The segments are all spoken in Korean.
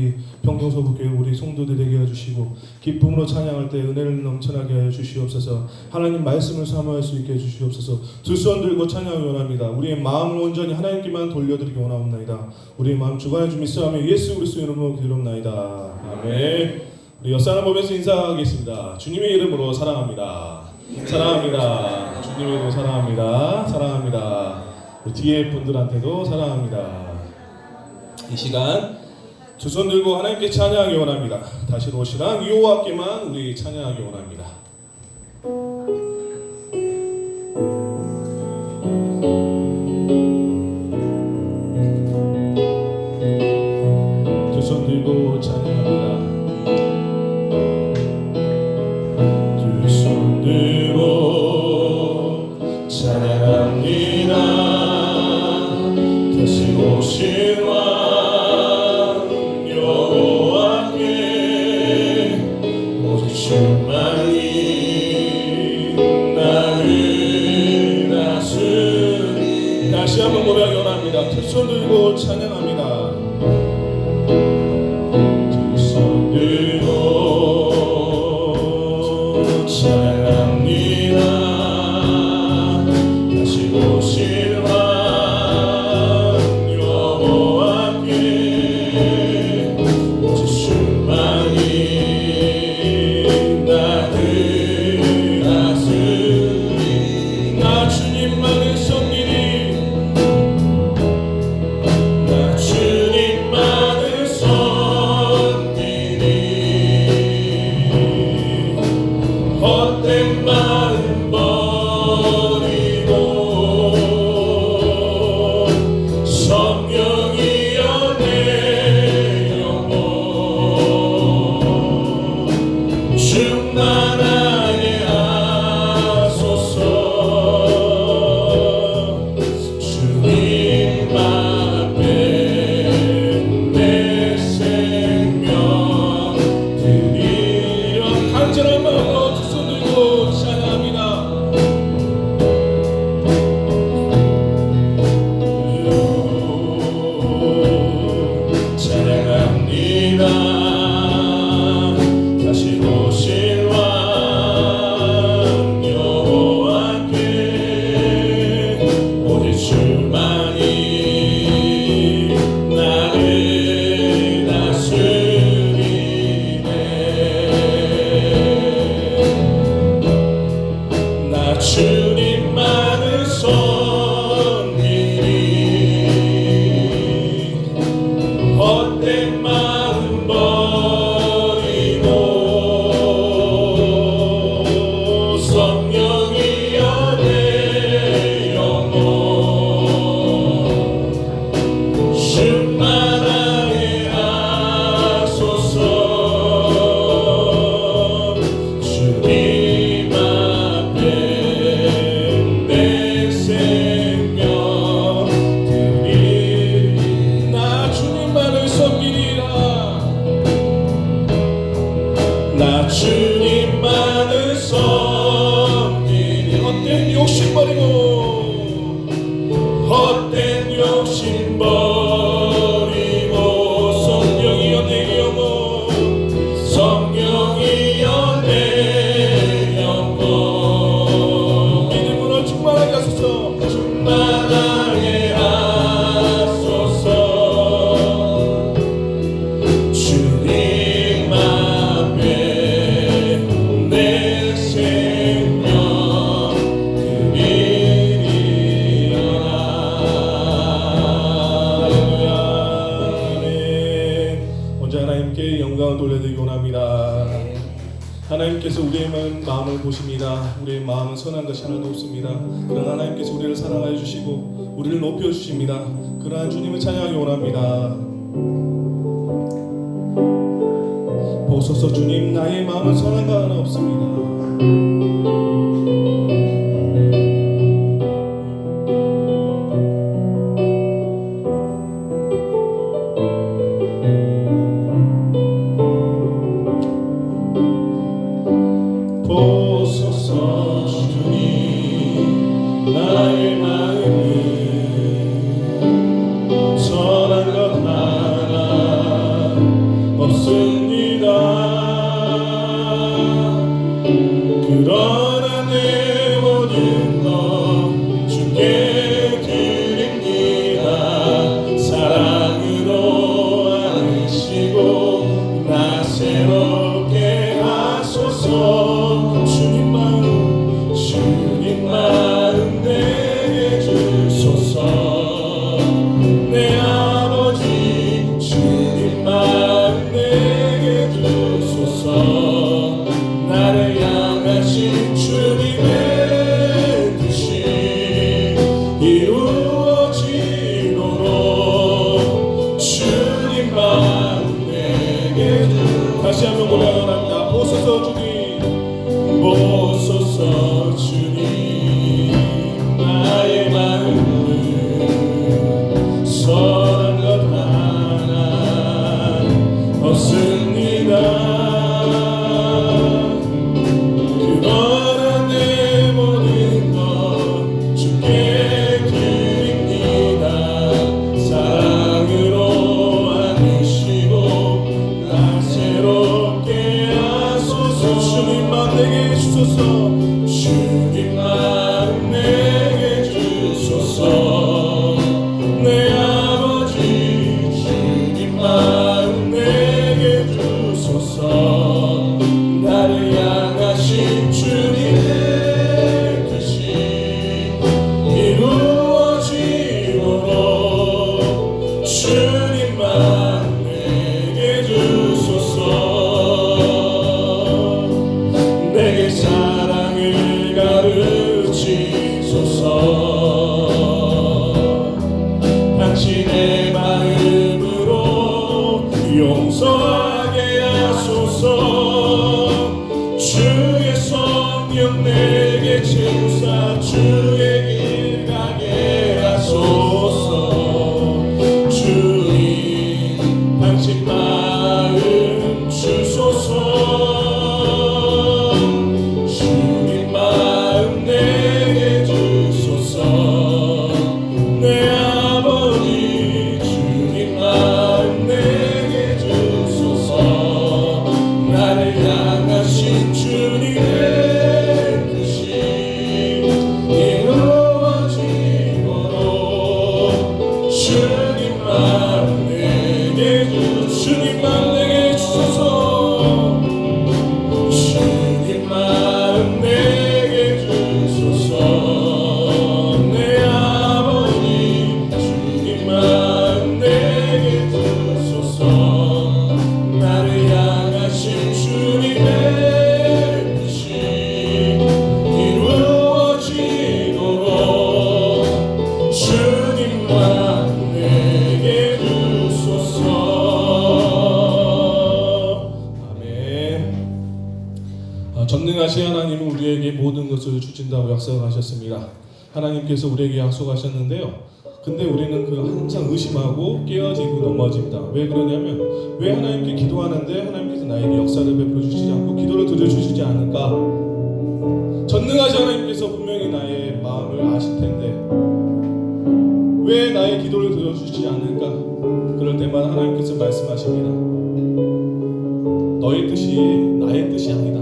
우리 평동서구교회 우리 성도들에게 해주시고 기쁨으로 찬양할 때 은혜를 넘쳐나게 하여 주시옵소서. 하나님 말씀을 사모할 수 있게 해주시옵소서. 두 손 들고 찬양을 원합니다. 우리의 마음을 온전히 하나님께만 돌려드리기 원하옵나이다. 우리의 마음 주관해 주 믿사오며 예수 그리스도 이름으로 기도합나이다. 아멘. 우리 옆사람 보면서 인사하겠습니다. 주님의 이름으로 사랑합니다. 사랑합니다. 주님의 이름으로 사랑합니다. 사랑합니다. 우리 뒤에 분들한테도 사랑합니다. 이 시간 두 손 들고 하나님께 찬양하기 원합니다. 다시 오시랑 여호와께만 우리 찬양하기 원합니다. 두 손 들고 찬양합니다. 두 손 들고 찬양합니다. 다시 오실 왕 주만이 나를 다스리. 다시 한번 고백하기 원합니다. 두 손 들고 찬양합니다. 두 손 들고 찬양합니다. 다시 오실 왕 여호와께 오직 주만이 주님만을 섬기리. 헛된 마음 버리고 성령이여 내 영혼 충만하게 하소서. 주님 나 주님만을 섬기리. 헛된 욕심 버리고 헛된 욕심 버리고 성령이여 내 영혼 성령이여 내 영혼 믿음으로 충만하게 하소서. 충만하게 하소서. 주님 하나님께 영광을 돌려드리기 원합니다. 하나님께서 우리의 마음을 보십니다. 우리의 마음은 선한 것이 하나도 없습니다. 그러나 하나님께서 우리를 사랑하여 주시고 우리를 높여주십니다. 그러한 주님을 찬양하기 원합니다. 보소서 주님, 나의 마음은 선한 것 하나 없습니다. 보소서 주님, 나의 마음은 선한 것 하나 같이 한번 고백합니다. 보소서 주님, 보소서 주님, 나의 마음은 선한 것 하나 없습니다. 그러나 내 모든 것 주께 드립니다. 사랑으로 안으시고 나 새롭게 하소서. 주님만 내게 주소서. 주님만 내게 주소서. 내 아버지 주님만 내게 주소서. 나를 향하신 주님의 뜻이 이루어지도록 주님만 내게 주소서. 내게 사랑을 가르치소서. 당신의 마음으로 용서하게 하소서. 주의 성령 내게 채우사 주의 길 가게 하소서. 주님 당신 마음 주소서. 주님 마음 내게 주소서. 내 아버지 주님 마음 내게 주소서. 나를 향하신 주님의 뜻이 이루어지도록 주님만 내게 주님만 내게 주소서. 주님만 내게 주소서. 내 아버지 주님만 내게 주소서. 나를 향하신 주님의 뜻이 이루어지도록 주님만 내게 주소서. 아멘. 전능하신 하나님은 우리에게 모든 것을 주신다고 약속하셨습니다. 하나님께서 우리에게 약속하셨는데요. 근데 우리는 그 항상 의심하고 깨어지고 넘어집니다. 왜 그러냐면 왜 하나님께 기도하는데 하나님께서 나에게 역사를 베풀어 주시지 않고 기도를 들어주시지 않을까? 전능하신 하나님께서 분명히 나의 마음을 아실 텐데 왜 나의 기도를 들어주시지 않을까? 그럴 때마다 하나님께서 말씀하십니다. 너의 뜻이 나의 뜻이 아니다.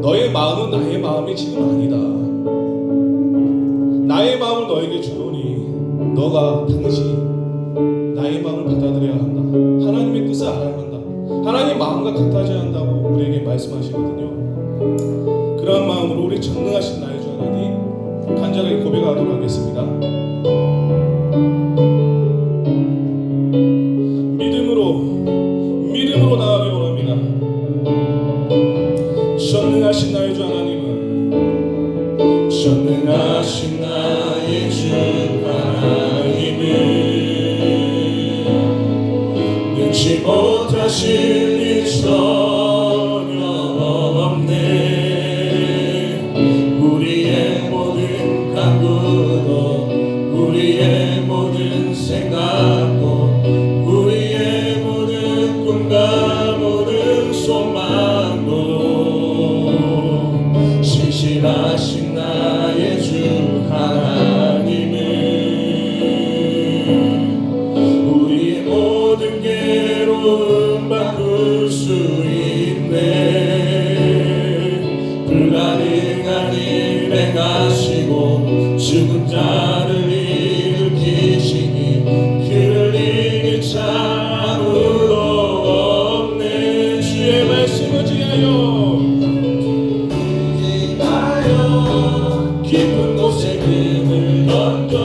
너의 마음은 나의 마음이 지금 아니다. 나의 마음을 너에게 주노니 너가 당신 나의 마음을 받아들여야 한다. 하나님의 뜻을 알아야 한다. 하나님 마음과 같아져야 한다고 우리에게 말씀하시거든요. 그런 마음으로 우리 전능하신 나의 주 하나님 간절하게 고백하도록 하겠습니다. 믿음으로 나아가기 원합니다. 전능하신 나의 주 하나님은 전능하신 나의 주 하나님은 능치 못하실 일 전혀 없네. 우리의 모든 간구도 우리의 모든 생각도 우리의 모든 꿈과 모든 소망도 신실하신 나의 주 하나님은 우리의 모든 괴로움 바꿀 수 있네. 불가능한 일 행하시고 죽은 자를 일으키시니 그를 이길 자 아무도 없네. 주의 말씀을 지하여 깊은 곳에 금을 던져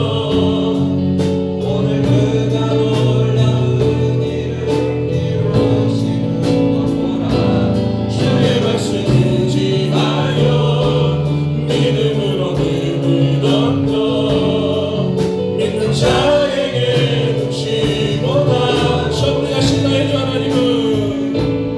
오늘 그가 놀라운 일을 이루시는 것 보라. 주의 말씀 의지하여 믿음으로 금을 던져 믿는 자에게 눈치 보다. 전능하신 나의 주 하나님은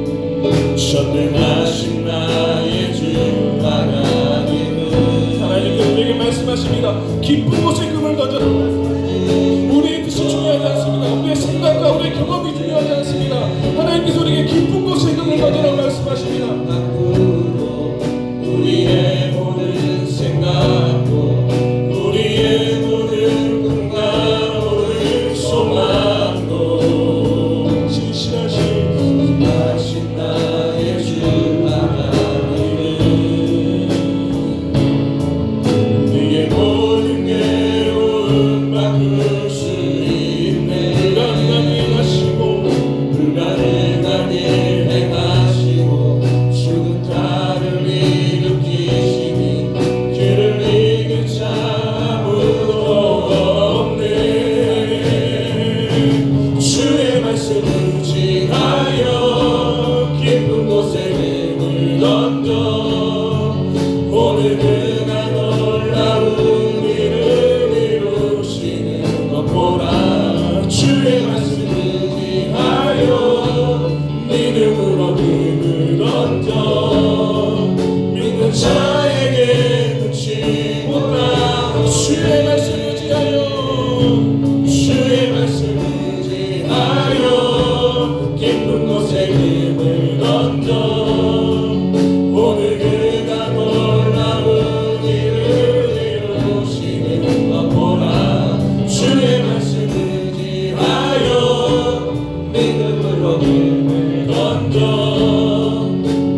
물어봄을 던져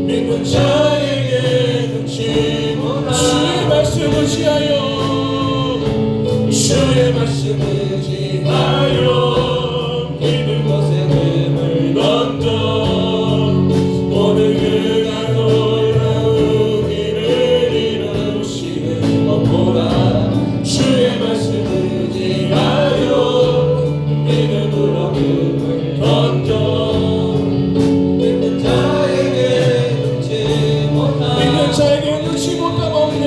믿는 자에게 눈치 못하 주의 말씀을 지하여 주의 말씀을 지하여 믿는 것에 힘을 던져 오늘 그가 놀라우기를 이루시는 것보다 주의 말씀을 지하여 믿음으로 금을 던져 믿는 자에게 눈치 못함 믿는 자에게 눈치 못함 없네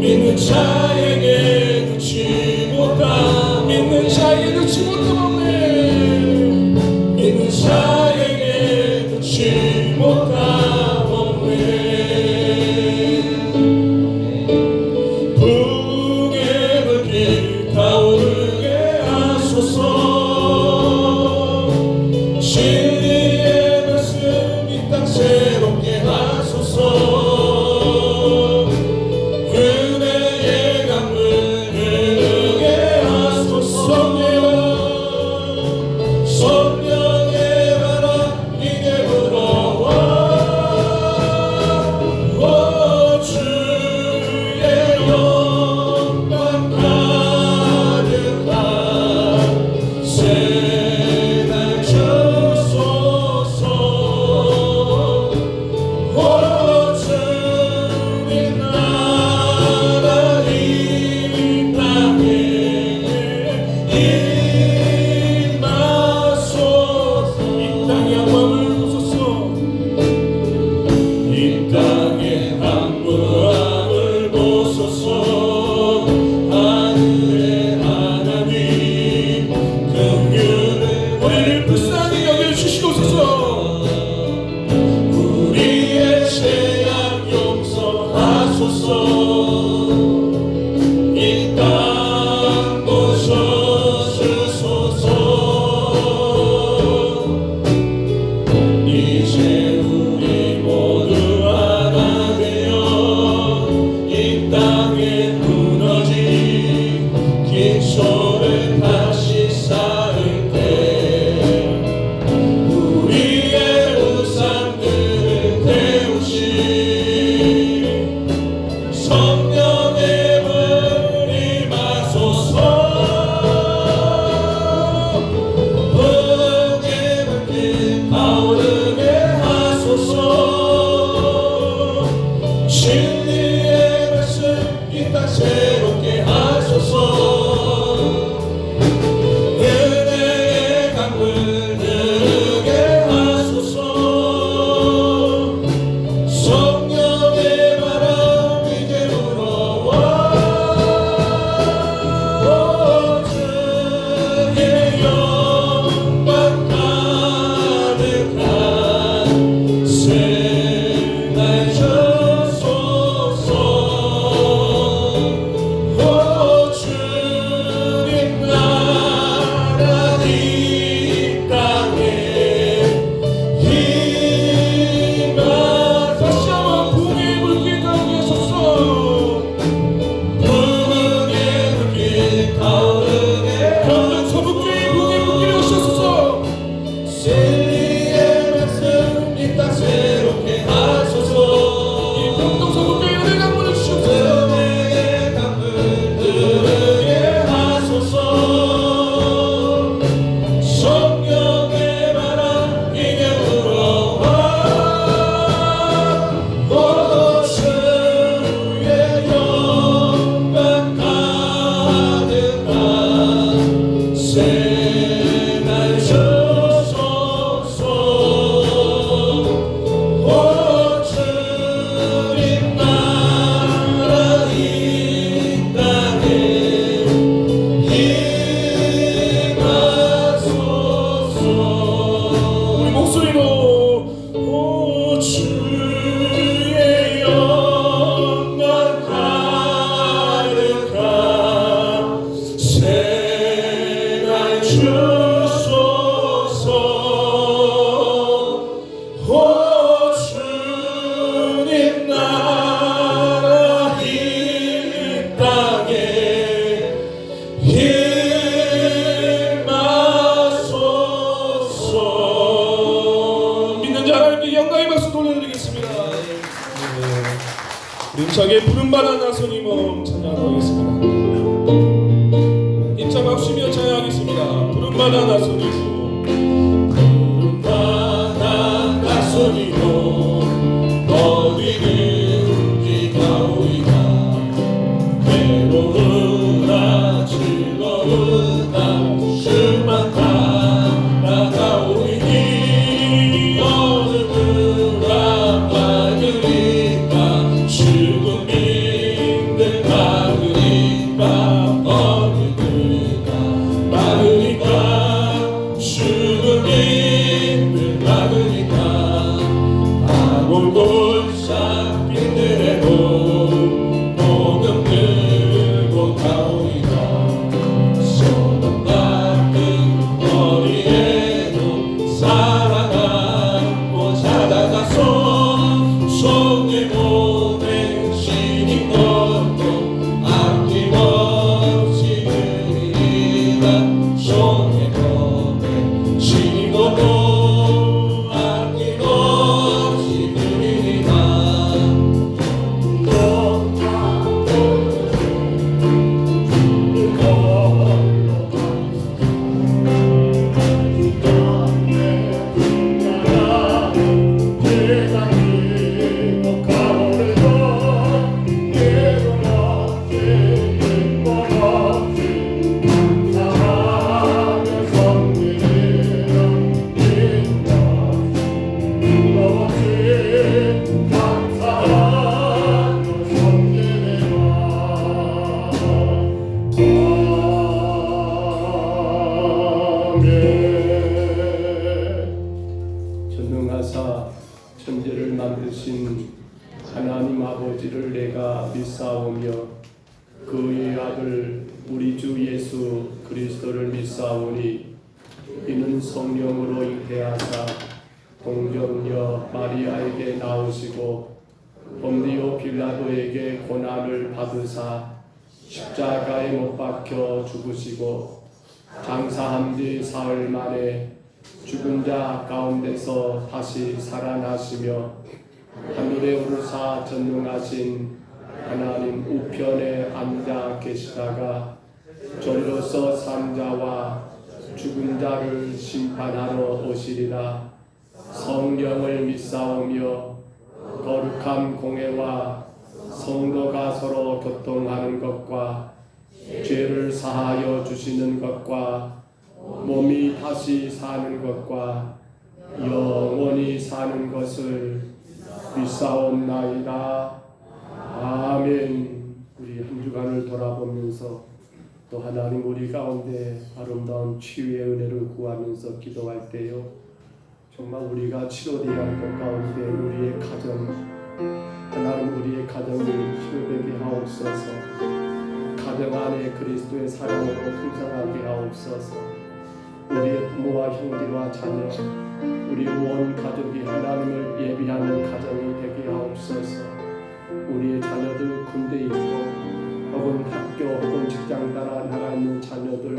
믿는 자에게 눈치 못함 믿는 자에게 눈치 못함 없네 믿는 자에게 눈치 못함 없네 북의 불길 타오르게 하소서 진리의 말씀 이 땅 새롭게 하소서 은혜의 강물 흐르게 하소서 성령의 바람 이게 불어와 주의 영광 가득한 새날 주 힘차게 부름받아 나서님을 찬양하겠습니다. 힘차게 박수며 찬양하겠습니다. 부름받아 나서니고 부름받아 나서니고 어디든지 가오리다. 외로우나 즐거우나 주만 따라가오리니 어느 무라 막으리까 죽음 힘들 막으리까 어느 무라 막으리까 죽음 힘들 막으리까 아골골 빈들에도 복음 들고 가오리다. 소망받은 거리에도 살아가고 찾아가서 손에 보낸 신인 것도 아낌없이 드리리라. 손에 보낸 신인 것도 아낌없이 드리리라. 전능하사 천지를 만드신 하나님 아버지를 내가 믿사오며 그의 아들 우리 주 예수 그리스도를 믿사오니 이는 성령으로 잉태하사 동정녀 마리아에게 나오시고 본디오 빌라도에게 고난을 받으사 십자가에 못 박혀 죽으시고 장사한 지 사흘 만에 죽은 자 가운데서 다시 살아나시며 하늘에 오르사 전능하신 하나님 우편에 앉아 계시다가 저리로서 산 자와 죽은 자를 심판하러 오시리라. 성령을 믿사오며 거룩한 공회와 성도가 서로 교통하는 것과 죄를 사하여 주시는 것과 몸이 다시 사는 것과 영원히 사는 것을 믿사옵나이다. 아멘. 우리 한 주간을 돌아보면서 또 하나님 우리 가운데 아름다운 치유의 은혜를 구하면서 기도할 때요, 정말 우리가 치료되어야 할 것 가운데 우리의 가정, 하나님 우리의 가정이 치료되게 하옵소서. 가정 안에 그리스도의 사랑으로 풍성하게 하옵소서. 우리의 부모와 형제와 자녀, 우리 온 가족이 하나님을 예비하는 가정이 되게 하옵소서. 우리의 자녀들 군대 있고 혹은 학교 혹은 직장 따라 나가 있는 자녀들,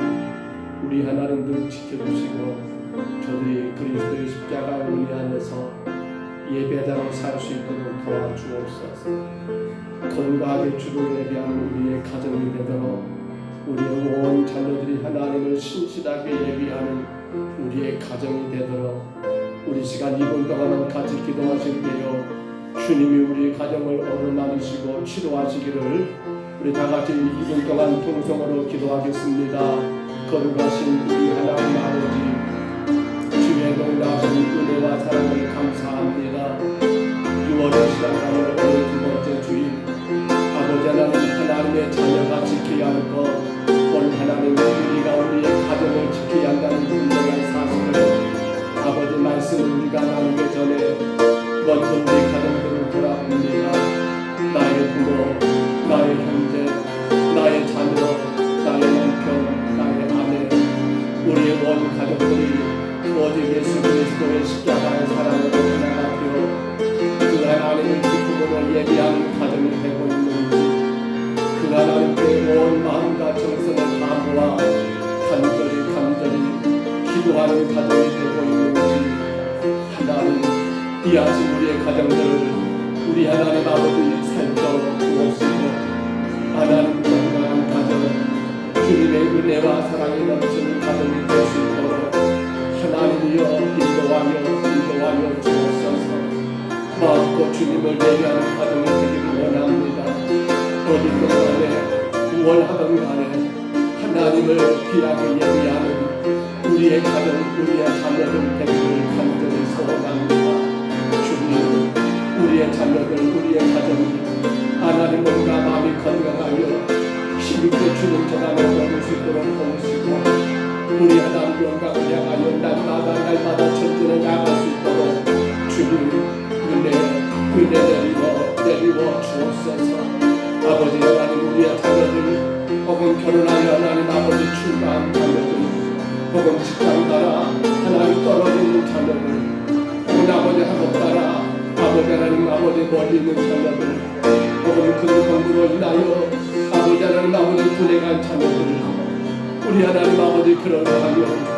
우리 하나님들 지켜주시고 저들이 그리스도의 십자가의 은혜 안에서 예배자로 살 수 있도록 도와주옵소서. 건강하게 주를 예배하는 우리의 가정이 되도록 우리의 온 자녀들이 하나님을 신실하게 예비하는 우리의 가정이 되도록 우리 시간 2분 동안은 같이 기도하실 때요, 주님이 우리 가정을 어루만지시고 치료하시기를 우리 다같이 2분 동안 통성으로 기도하겠습니다. 거룩하신 우리 하나님 아버지, 주의 놀라신 은혜와 사랑을 감사합니다. 6월의 시간을 오늘 두 번째 주일, 아버지 하나님, 하나님의 자녀가 지켜야 할 것, 오늘 하나님 우리가 우리의 가정을 지켜야 한다는 분명한 사실을 아버지 말씀을 우리가 나누기 전에 먼저 우리 가정들을 돌아봅니다. 나의 부모, 나의 형제, 나의 자녀, 나의 남편, 나의 아내, 우리의 온 가족들이 오직 예수 그리스도의 십자가의 사랑으로 하나가 되어 그 하나님을 기쁨으로 예비하는 가정이 되고 있는지, 그 하나님께 온 마음과 정성을 다 모아 간절히 기도하는 가정이 되고 있는지, 하나님 이 아침 우리의 가정들을 우리 하나님 아버지 살펴주옵시고 하나님 건강한 가정 주님의 은혜와 사랑이 넘치는 가정이 될 수 있도록 하나님이여 인도하여 주옵소서. 마음껏 주님을 예배하는 가정이 되기를 원합니다. 어디든 간에 무얼하든 간에 하나님을 귀하게 예배하는 우리의 가정, 우리의 자녀들 되기를 간절히 소원합니다. 주님, 우리의 자녀들, 우리의 가정이 하나님 몸과 마음이 건강하여 힘있게 주님 전함에 얻을 수 있도록 도우시고 우리 하나님 영광을 향하여 날마다 전진해 나갈 수 있도록 주님 은혜 내리워 주옵소서. 아버지 하나님 우리의 자녀들 혹은 결혼하여 하나님 아버지 출가한 자녀들 혹은 직장 따라 하나님 떨어지는 자녀들 혹은 아버지 학업 따라 아버지 하나님 아버지 멀리 있는 자녀들 혹은 그 공부로 인하여 아버지 하나님 아버지 분해간 자녀들 우리 하나님 아버지 그러하여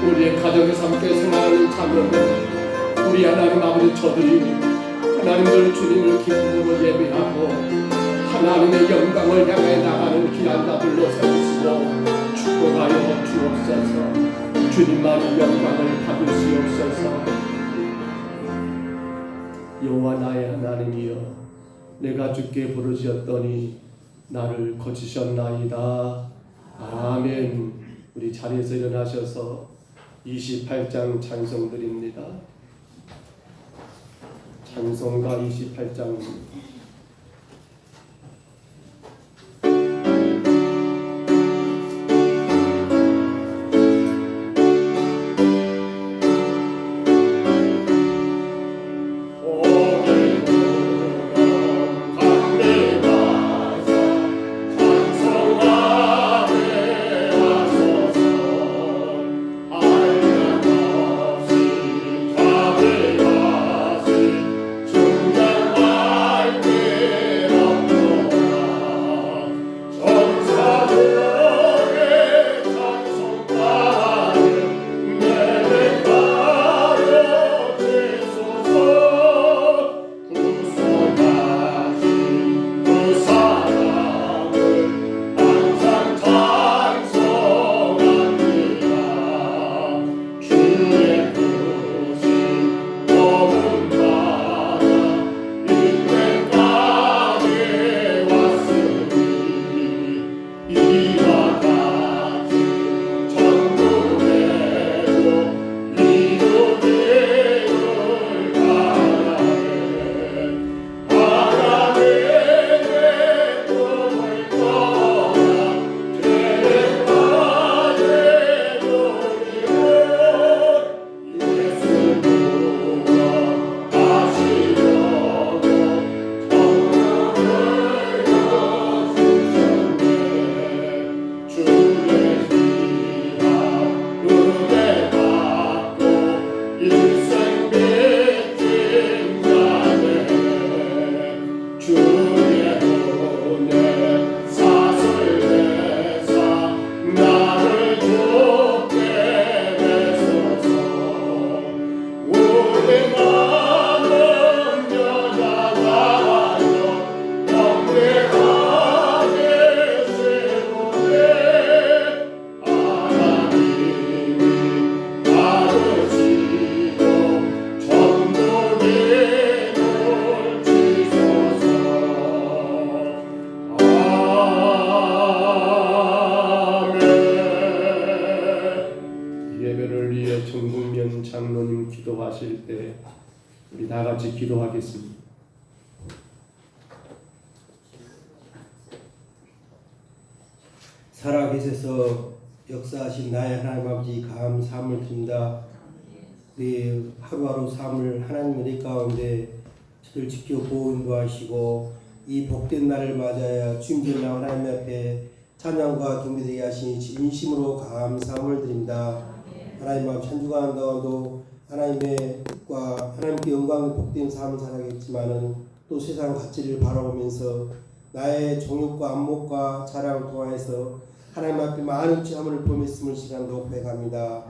우리의 가정에서 함께 생활하는 자녀들 우리 하나님 아버지 저들이 하나님을 주님을 기쁨으로 예배하고 하나님의 영광을 향해 나가는 귀한 자들로 세우시고 축복하여 주옵소서. 주님만의 영광을 받으시옵소서. 여호와 나의 하나님이여 내가 주께 부르짖었더니 나를 고치셨나이다. 아멘. 우리 자리에서 일어나셔서 28장 찬송 드립니다. 찬송가 28장 기도하실 때 우리 다 같이 기도하겠습니다. 살아계셔서 역사하신 나의 하나님 아버지 감사함을 드립니다. 우리 하루하루 삶을 하나님 은혜 가운데 저를 지켜 보호 인도하시고 이 복된 날을 맞아야 주님의 하나님 앞에 찬양과 경배되게 하시니 진심으로 감사함을 드립니다. 하나님 앞 한 주간 동안도 하나님의 뜻과 하나님께 영광의 복된 삶을 살아가겠지만은 또 세상 가치를 바라보면서 나의 정욕과 안목과 자랑을 통해서 하나님 앞에 많은 죄함을 범했음을 시간도 고백합니다.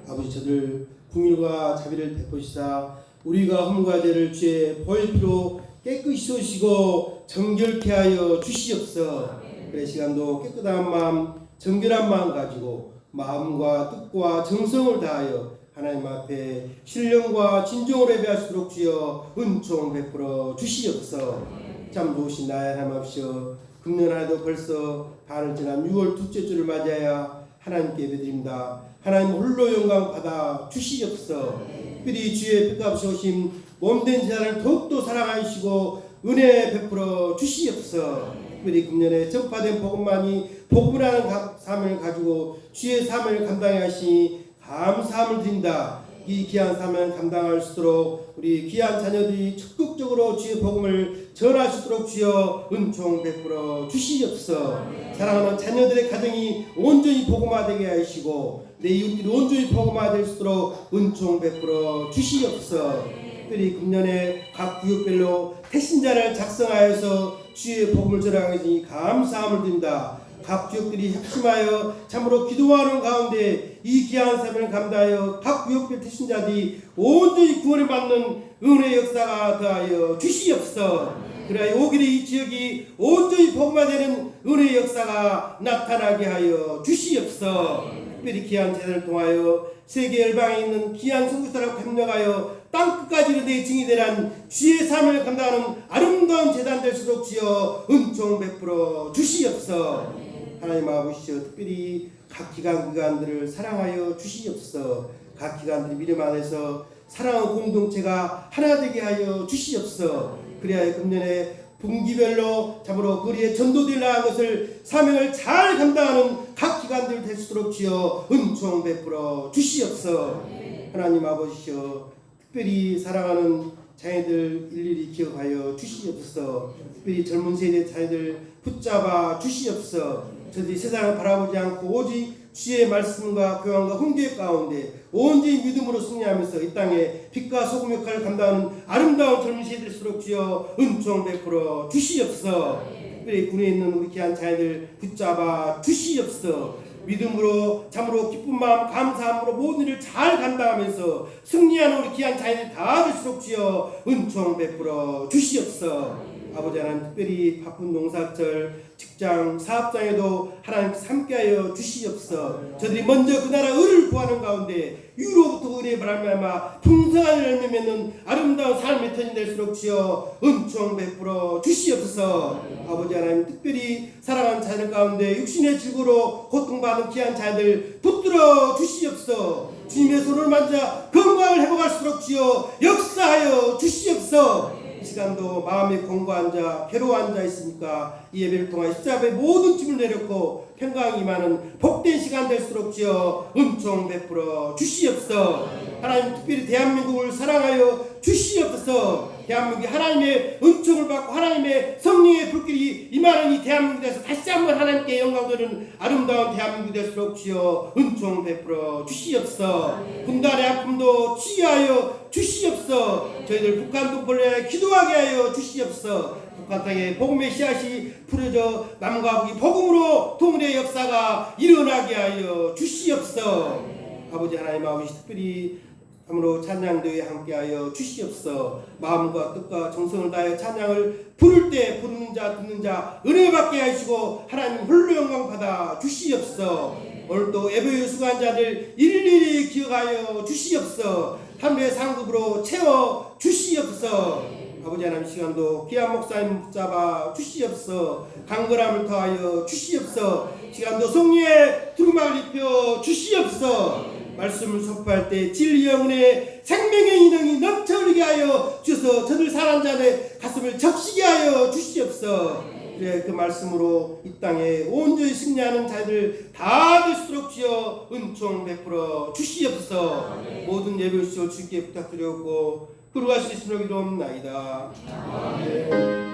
아버지 저들 긍휼과 자비를 베푸시사 우리가 험과 죄를 주의 보혈 피로 깨끗이 쏘시고 정결케 하여 주시옵소서. 그래 시간도 깨끗한 마음 정결한 마음 가지고 마음과 뜻과 정성을 다하여 하나님 앞에 신령과 진정으로 예배할 수 있도록 주여 은총 베풀어 주시옵소서. 참 좋으신 나의 하나님 앞이시여 금년 하나도 벌써 반을 지난 6월 둘째 주를 맞이하여 하나님께 예배드립니다. 하나님 홀로 영광 받아 주시옵소서. 특별히 주의 빛값이 오신 몸된 제자를 더욱더 사랑하시고 은혜 베풀어 주시옵소서. 특별히 금년에 전파된 복음만이 복음이라는 삶을 가지고 주의 삶을 감당해 하시니 감사함을 드린다. 이 귀한 삶을 감당할 수 있도록 우리 귀한 자녀들이 적극적으로 주의 복음을 전할 수 있도록 주여 은총 베풀어 주시옵소서. 사랑하는 자녀들의 가정이 온전히 복음화되게 하시고 내 이웃들이 온전히 복음화될 수 있도록 은총 베풀어 주시옵소서. 특별히 금년에 각 구역별로 태신자를 작성하여서 주의 복음을 전하기 감사함을 드립니다. 각 지역들이 협심하여 참으로 기도하는 가운데 이 귀한 삶을 감당하여 각 구역별 태신자들이 온전히 구원을 받는 은혜의 역사가 더하여 주시옵소서. 그래야 오길의 이 지역이 온전히 복음화되는 은혜의 역사가 나타나게 하여 주시옵소서. 특별히 귀한 제단을 통하여 세계 열방에 있는 귀한 선교사라고 협력하여 땅끝까지 이르되 증이 되란 주의 삶을 감당하는 아름다운 제단 될 수록 주여 은총 베풀어 주시옵소서. 하나님 아버지여 특별히 각 기관들을 사랑하여 주시옵소서. 각 기관들이 믿음 안에서 사랑하는 공동체가 하나 되게 하여 주시옵소서. 그래야 금년에 분기별로 참으로 거리에 전도될 나간 것을 사명을 잘 감당하는 각 기관들 될 수 있도록 주여 은총 베풀어 주시옵소서. 하나님 아버지여 특별히 사랑하는 자녀들 일일이 기억하여 주시옵소서. 특별히 젊은 세대 자녀들 붙잡아 주시옵소서. 저들이 세상을 바라보지 않고 오직 주의 말씀과 교훈과 훈계 가운데 온전히 믿음으로 승리하면서 이 땅에 빛과 소금 역할을 감당하는 아름다운 젊은 세대일수록 주여 은총 베풀어 주시옵소서. 특별히 군에 있는 우리 귀한 자녀들 붙잡아 주시옵소서. 믿음으로 참으로 기쁜 마음 감사함으로 모든 일을 잘 감당하면서 승리하는 우리 귀한 자녀들 다 될수록 주여 은총 베풀어 주시옵소서. 아버지 하나님 특별히 바쁜 농사철 직장 사업장에도 하나님 함께하여 주시옵소서. 저들이 먼저 그 나라 의를 구하는 가운데 위로부터 의뢰의 바람에 풍성한 열매 맺는 아름다운 삶의 터전이 될수록 주여 은총 베풀어 주시옵소서. 아버지 하나님 특별히 사랑하는 자녀 가운데 육신의 질고로 고통받는 귀한 자녀들 붙들어 주시옵소서. 주님의 손을 만져 건강을 회복할수록 주여 역사하여 주시옵소서. 이 시간도 마음이 공고한 자 괴로워한 자 있습니까? 이 예배를 통해 십자가의 모든 짐을 내렸고 평강이 임하는 복된 시간 될수록 주여 은총 베풀어 주시옵소서. 하나님 특별히 대한민국을 사랑하여 주시옵소서. 대한민국이 하나님의 은총을 받고 하나님의 성령의 불길이 임하는 이 대한민국에서 다시 한번 하나님께 영광 돌리는 아름다운 대한민국 될수록 주여 은총 베풀어 주시옵소서. 분단의 아픔도 치유하여 주시옵소서. 저희들 북한 동포를 기도하게 하여 주시옵소서. 북한 땅에 복음의 씨앗이 풀어져 남과 북이 복음으로 통일의 역사가 일어나게 하여 주시옵소서. 아버지 하나님 아버지 특별히 참으로 찬양대회에 함께하여 주시옵소서. 마음과 뜻과 정성을 다하여 찬양을 부를 때 부르는 자 듣는 자 은혜 받게 하시고 하나님 홀로 영광 받아 주시옵소서. 오늘도 예배의 수고한 자들 일일이 기억하여 주시옵소서. 하늘의 상급으로 채워 주시옵소서. 아버지 하나님 시간도 귀한 목사님 붙잡아 주시옵소서. 강건함을 더하여 주시옵소서. 시간도 성령의 두루마를 입혀 주시옵소서. 말씀을 선포할 때 진리 영혼의 생명의 인형이 넘쳐 흐르게 하여 주셔서 저들 사는 자의 가슴을 적시게 하여 주시옵소서. 그래 그 말씀으로 이 땅에 온전히 승리하는 자들 다 될수록 주여 은총 베풀어 주시옵소서. 모든 예배를 주여 주께 부탁드렸고 그러할 수 있으므로 기도합나이다. 아멘.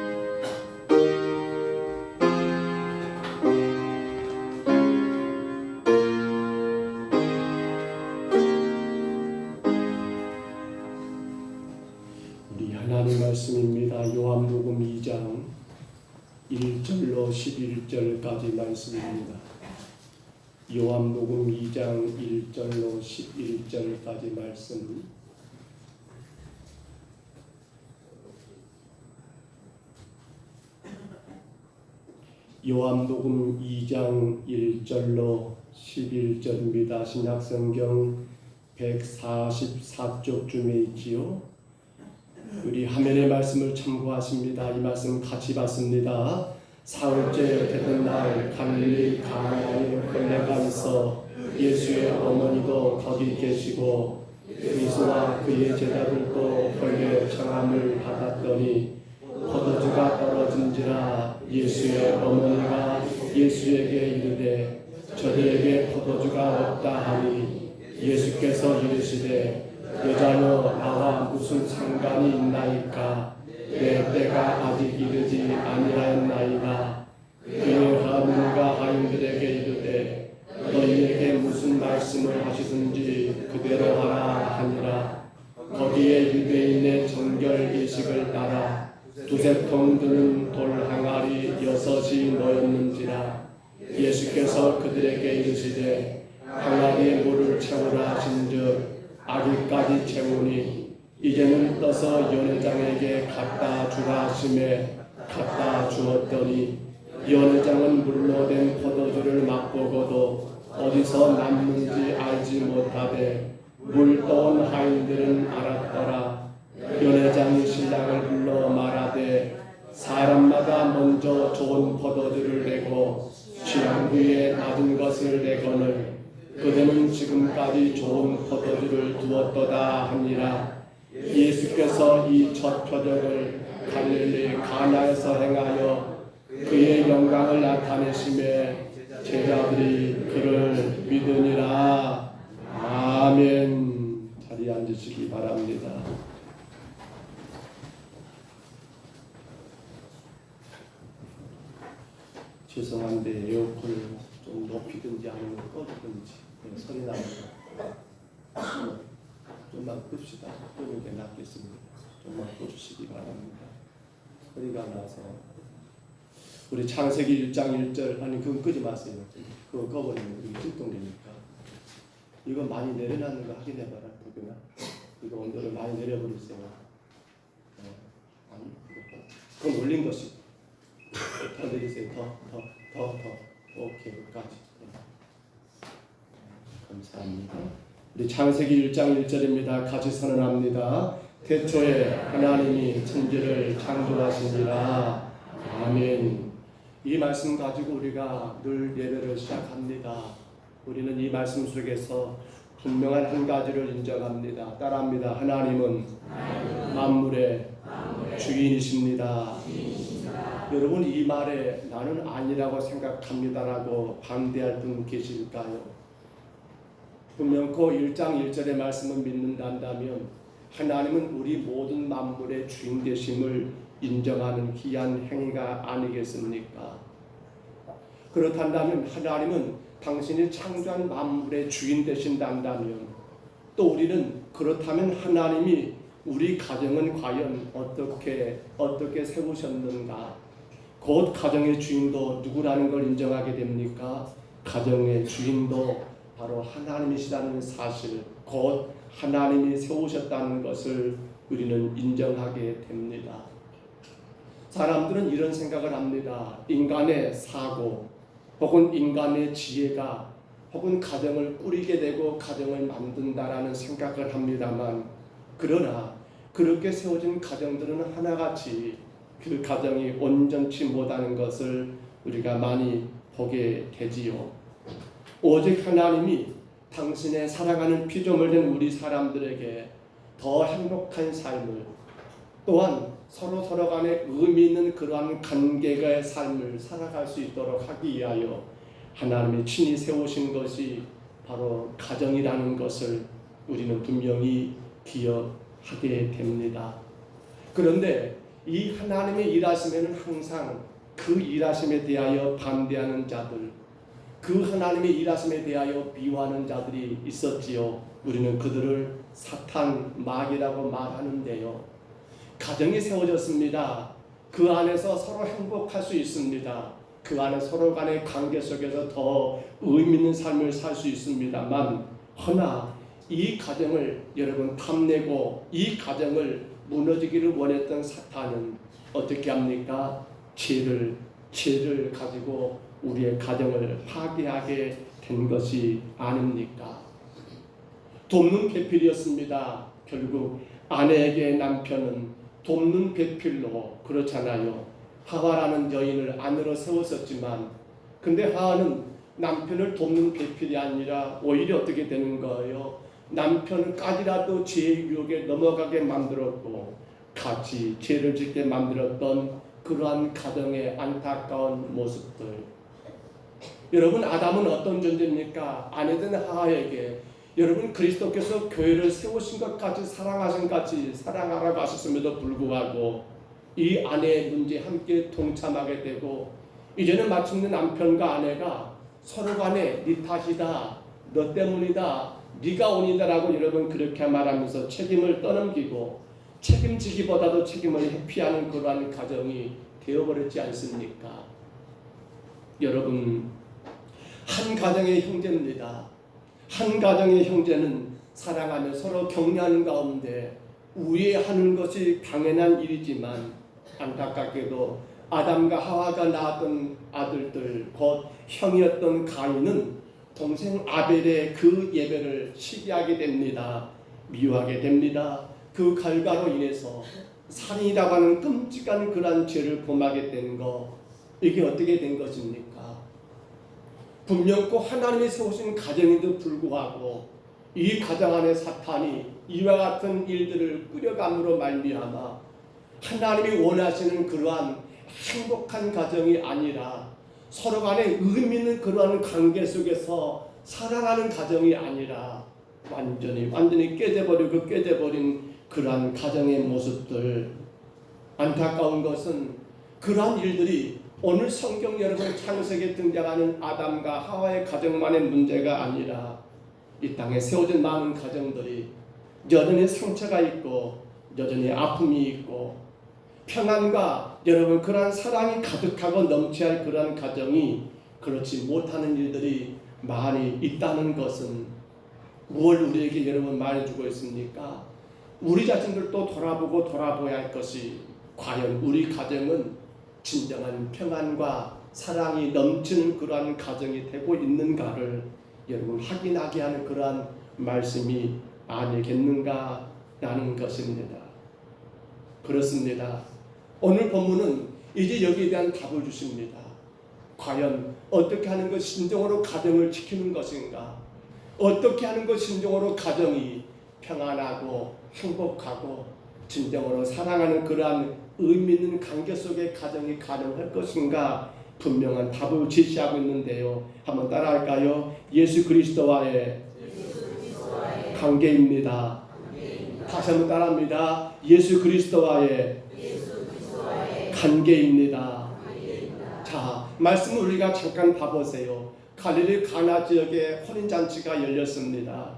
하나님 말씀입니다. 요한복음 2장 1절로 11절까지 말씀입니다. 요한복음 2장 1절로 11절까지 말씀. 요한복음 2장 1절로 11절입니다. 신약성경 144쪽쯤에 있지요. 우리 화면의 말씀을 참고하십니다. 이 말씀 같이 봤습니다. 사흘째 되던 날 갈릴리 가나에 걸레가 있어 예수의 어머니도 거기 계시고 예수와 그의 제자들도 걸레 청함을 받았더니 포도주가 떨어진지라 예수의 어머니가 예수에게 이르되 저들에게 포도주가 없다 하니 예수께서 이르시되 여자여 나와 무슨 상관이 있나이까 내 때가 아직 이르지 아니하였나이다. 그의 어머니가 하인들에게 이르되 너희에게 무슨 말씀을 하시든지 그대로 하라 하니라. 거기에 유대인의 정결 예식을 따라 두세 통 드는 돌 항아리 6이 놓였는지라. 예수께서 그들에게 이르시되 항아리에 물을 채우라 하신즉 아기까지 채우니 이제는 떠서 연회장에게 갖다 주라 하심에 갖다 주었더니 연회장은 물로 된 포도주를 맛보고도 어디서 났는지 알지 못하되 물 떠온 하인들은 알았더라. 연회장이 신랑을 불러 말하되 사람마다 먼저 좋은 포도주를 내고 취한 후에 낮은 것을 내거늘 그대는 지금까지 좋은 포도주를 두었도다 하니라. 예수께서 이 첫 표적을 갈릴리 가나에서 행하여 그의 영광을 나타내심에 제자들이 그를 믿으니라. 아멘. 자리에 앉으시기 바랍니다. 죄송한데 에어컨을 좀 높이든지 아니면 꺼주든지 소리 나니까 좀만 끕시다. 끄는 게 낫겠습니다. 좀만 꺼주시기 바랍니다. 소리가 나서 우리 창세기 1장 1절 아니 그건 끄지 마세요. 그거 꺼버리면 이게 찔동되니까 이거 많이 내려놨는 거 확인해봐라. 그거나 이거 온도를 많이 내려버리세요. 아니 그건 올린 것이 더 내리세요. 더 오케이 여기까지. 감사합니다. 우리 창세기 1장 1절입니다. 같이 선언합니다. 태초에 하나님이 천지를 창조하시니라. 아멘. 이 말씀 가지고 우리가 늘 예배를 시작합니다. 우리는 이 말씀 속에서 분명한 한 가지를 인정합니다. 따라합니다. 하나님은 만물의 주인이십니다. 여러분 이 말에 나는 아니라고 생각합니다라고 반대할 분 계실까요? 분명코 1장 1절의 말씀을 믿는다면 하나님은 우리 모든 만물의 주인 되심을 인정하는 귀한 행위가 아니겠습니까? 그렇다면 하나님은 당신이 창조한 만물의 주인 되신다면 또 우리는 그렇다면 하나님이 우리 가정은 과연 어떻게 세우셨는가? 곧 가정의 주인도 누구라는 걸 인정하게 됩니까? 가정의 주인도 바로 하나님이시라는 사실, 곧 하나님이 세우셨다는 것을 우리는 인정하게 됩니다. 사람들은 이런 생각을 합니다. 인간의 사고 혹은 인간의 지혜가 혹은 가정을 꾸리게 되고 가정을 만든다라는 생각을 합니다만 그러나 그렇게 세워진 가정들은 하나같이 그 가정이 온전치 못하는 것을 우리가 많이 보게 되지요. 오직 하나님이 당신의 사랑하는 피조물 된 우리 사람들에게 더 행복한 삶을 또한 서로 간에 의미 있는 그러한 관계의 삶을 살아갈 수 있도록 하기 위하여 하나님이 친히 세우신 것이 바로 가정이라는 것을 우리는 분명히 기억하게 됩니다. 그런데 이 하나님의 일하심에는 항상 그 일하심에 대하여 반대하는 자들, 그 하나님의 일하심에 대하여 비호하는 자들이 있었지요. 우리는 그들을 사탄, 마귀라고 말하는데요. 가정이 세워졌습니다. 그 안에서 서로 행복할 수 있습니다. 그 안에 서로 간의 관계 속에서 더 의미 있는 삶을 살 수 있습니다만 허나 이 가정을 여러분 탐내고 이 가정을 무너지기를 원했던 사탄은 어떻게 합니까? 죄를 죄를 가지고 우리의 가정을 파괴하게 된 것이 아닙니까? 돕는 배필이었습니다. 결국 아내에게 남편은 돕는 배필로, 그렇잖아요. 하와라는 여인을 아내로 세웠었지만, 근데 하와는 남편을 돕는 배필이 아니라 오히려 어떻게 되는 거예요? 남편까지라도 죄의 유혹에 넘어가게 만들었고 같이 죄를 짓게 만들었던 그러한 가정의 안타까운 모습들. 여러분, 아담은 어떤 존재입니까? 아내된 하와에게 여러분, 그리스도께서 교회를 세우신 것까지 사랑하신 같이 사랑하라고 하셨음에도 불구하고 이 아내의 문제에 함께 동참하게 되고, 이제는 마침내 남편과 아내가 서로 간에 네 탓이다, 너 때문이다, 네가 원인이다라고 여러분 그렇게 말하면서 책임을 떠넘기고 책임지기보다도 책임을 회피하는 그러한 가정이 되어버렸지 않습니까? 여러분, 한 가정의 형제입니다. 한 가정의 형제는 사랑하며 서로 격려하는 가운데 우애하는 것이 당연한 일이지만, 안타깝게도 아담과 하와가 낳았던 아들들, 곧 형이었던 가인은 동생 아벨의 그 예배를 시기하게 됩니다. 미워하게 됩니다. 그 결과로 인해서 살인이라고 하는 끔찍한 그러한 죄를 범하게 된 거, 이게 어떻게 된 것입니까? 분명 꼭 하나님이 세우신 가정인데도 불구하고 이 가정 안에 사탄이 이와 같은 일들을 꾸려감으로 말미암아 하나님이 원하시는 그러한 행복한 가정이 아니라 서로 간에 의미 있는 그러한 관계 속에서 사랑하는 가정이 아니라 완전히 깨져버린 그러한 가정의 모습들. 안타까운 것은 그러한 일들이 오늘 성경 여러분 창세기에 등장하는 아담과 하와의 가정만의 문제가 아니라 이 땅에 세워진 많은 가정들이 여전히 상처가 있고 여전히 아픔이 있고 평안과 여러분 그러한 사랑이 가득하고 넘쳐야 할 그러한 가정이 그렇지 못하는 일들이 많이 있다는 것은 무엇을 우리에게 여러분 말해주고 있습니까? 우리 자신들도 돌아보아야 할 것이, 과연 우리 가정은 진정한 평안과 사랑이 넘치는 그러한 가정이 되고 있는가를 여러분 확인하게 하는 그러한 말씀이 아니겠는가라는 것입니다. 그렇습니다. 오늘 본문은 이제 여기에 대한 답을 주십니다. 과연 어떻게 하는 것 신정으로 가정을 지키는 것인가? 어떻게 하는 것 신정으로 가정이 평안하고 행복하고 진정으로 사랑하는 그러한 의미 있는 관계 속의 가정이 가능할 것인가? 분명한 답을 제시하고 있는데요. 한번 따라할까요? 예수 그리스도와의 관계입니다. 다시 한번 따라합니다. 예수 그리스도와의 관계입니다. 자, 말씀을 우리가 잠깐 봐보세요. 갈릴리 가나 지역에 혼인잔치가 열렸습니다.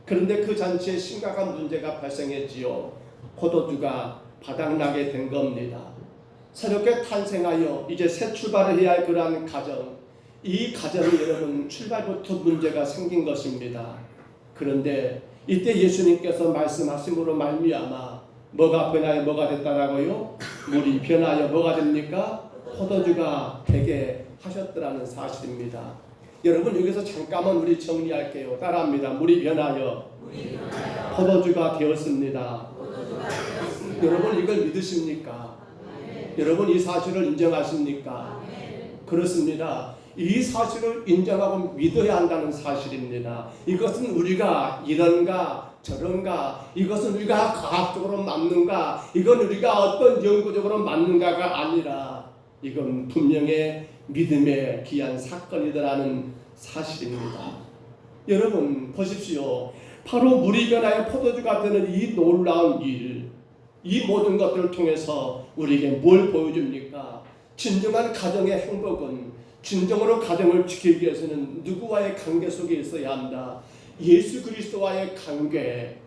그런데 그 잔치에 심각한 문제가 발생했지요. 포도주가 바닥나게 된 겁니다. 새롭게 탄생하여 이제 새 출발을 해야 할 그러한 가정, 이 가정이 여러분 출발부터 문제가 생긴 것입니다. 그런데 이때 예수님께서 말씀하심으로 말미암아 뭐가 변하여 뭐가 됐다라고요? 물이 변하여 뭐가 됩니까? 포도주가 되게 하셨더라는 사실입니다. 여러분, 여기서 잠깐만 우리 정리할게요. 따라합니다. 물이 변하여 포도주가 되었습니다. 여러분, 이걸 믿으십니까? 여러분, 이 사실을 인정하십니까? 그렇습니다. 이 사실을 인정하고 믿어야 한다는 사실입니다. 이것은 우리가 이런가 저런가, 이것은 우리가 과학적으로 맞는가, 이건 우리가 어떤 연구적으로 맞는가가 아니라 이건 분명히 믿음의 귀한 사건이다라는 사실입니다. 여러분 보십시오. 바로 물이 변하여 포도주가 되는 이 놀라운 일, 이 모든 것들을 통해서 우리에게 뭘 보여줍니까? 진정한 가정의 행복은, 진정으로 가정을 지키기 위해서는 누구와의 관계 속에 있어야 한다. 예수 그리스도와의 관계,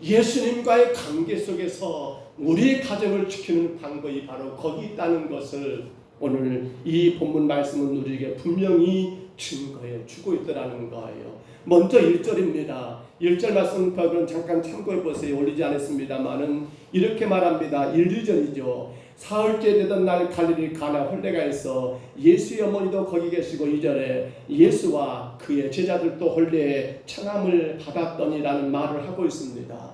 예수님과의 관계 속에서 우리의 가정을 지키는 방법이 바로 거기 있다는 것을 오늘 이 본문 말씀은 우리에게 분명히 준 거예요. 주고 있더라는 거예요. 먼저 1절입니다. 1절 말씀 벽은 잠깐 참고해 보세요. 올리지 않았습니다만은 이렇게 말합니다. 1, 2절이죠. 사흘째 되던 날 갈릴리 가나 홀례가 있어 예수의 어머니도 거기 계시고 2절에 예수와 그의 제자들도 홀례에 청함을 받았더니라는 말을 하고 있습니다.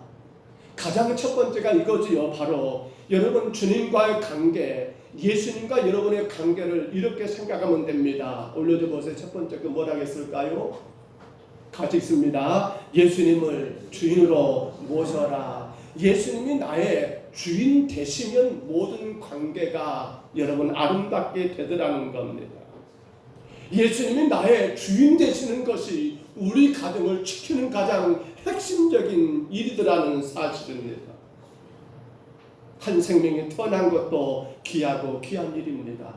가장 첫 번째가 이거지요. 바로 여러분 주님과의 관계, 예수님과 여러분의 관계를 이렇게 생각하면 됩니다. 올려줘 보세요. 첫 번째 그 뭐라고 했을까요? 같이 읽습니다. 예수님을 주인으로 모셔라. 예수님이 나의 주인 되시면 모든 관계가 여러분 아름답게 되더라는 겁니다. 예수님이 나의 주인 되시는 것이 우리 가정을 지키는 가장 핵심적인 일이더라는 사실입니다. 한 생명이 태어난 것도 귀하고 귀한 일입니다.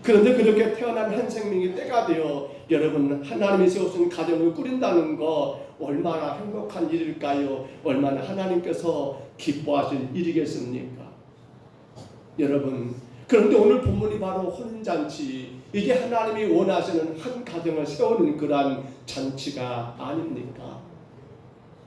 그런데 그렇게 태어난 한 생명이 때가 되어 여러분 하나님이 세우신 가정을 꾸린다는 것 얼마나 행복한 일일까요? 얼마나 하나님께서 기뻐하실 일이겠습니까? 여러분, 그런데 오늘 본문이 바로 혼인잔치, 이게 하나님이 원하시는 한 가정을 세우는 그러한 잔치가 아닙니까?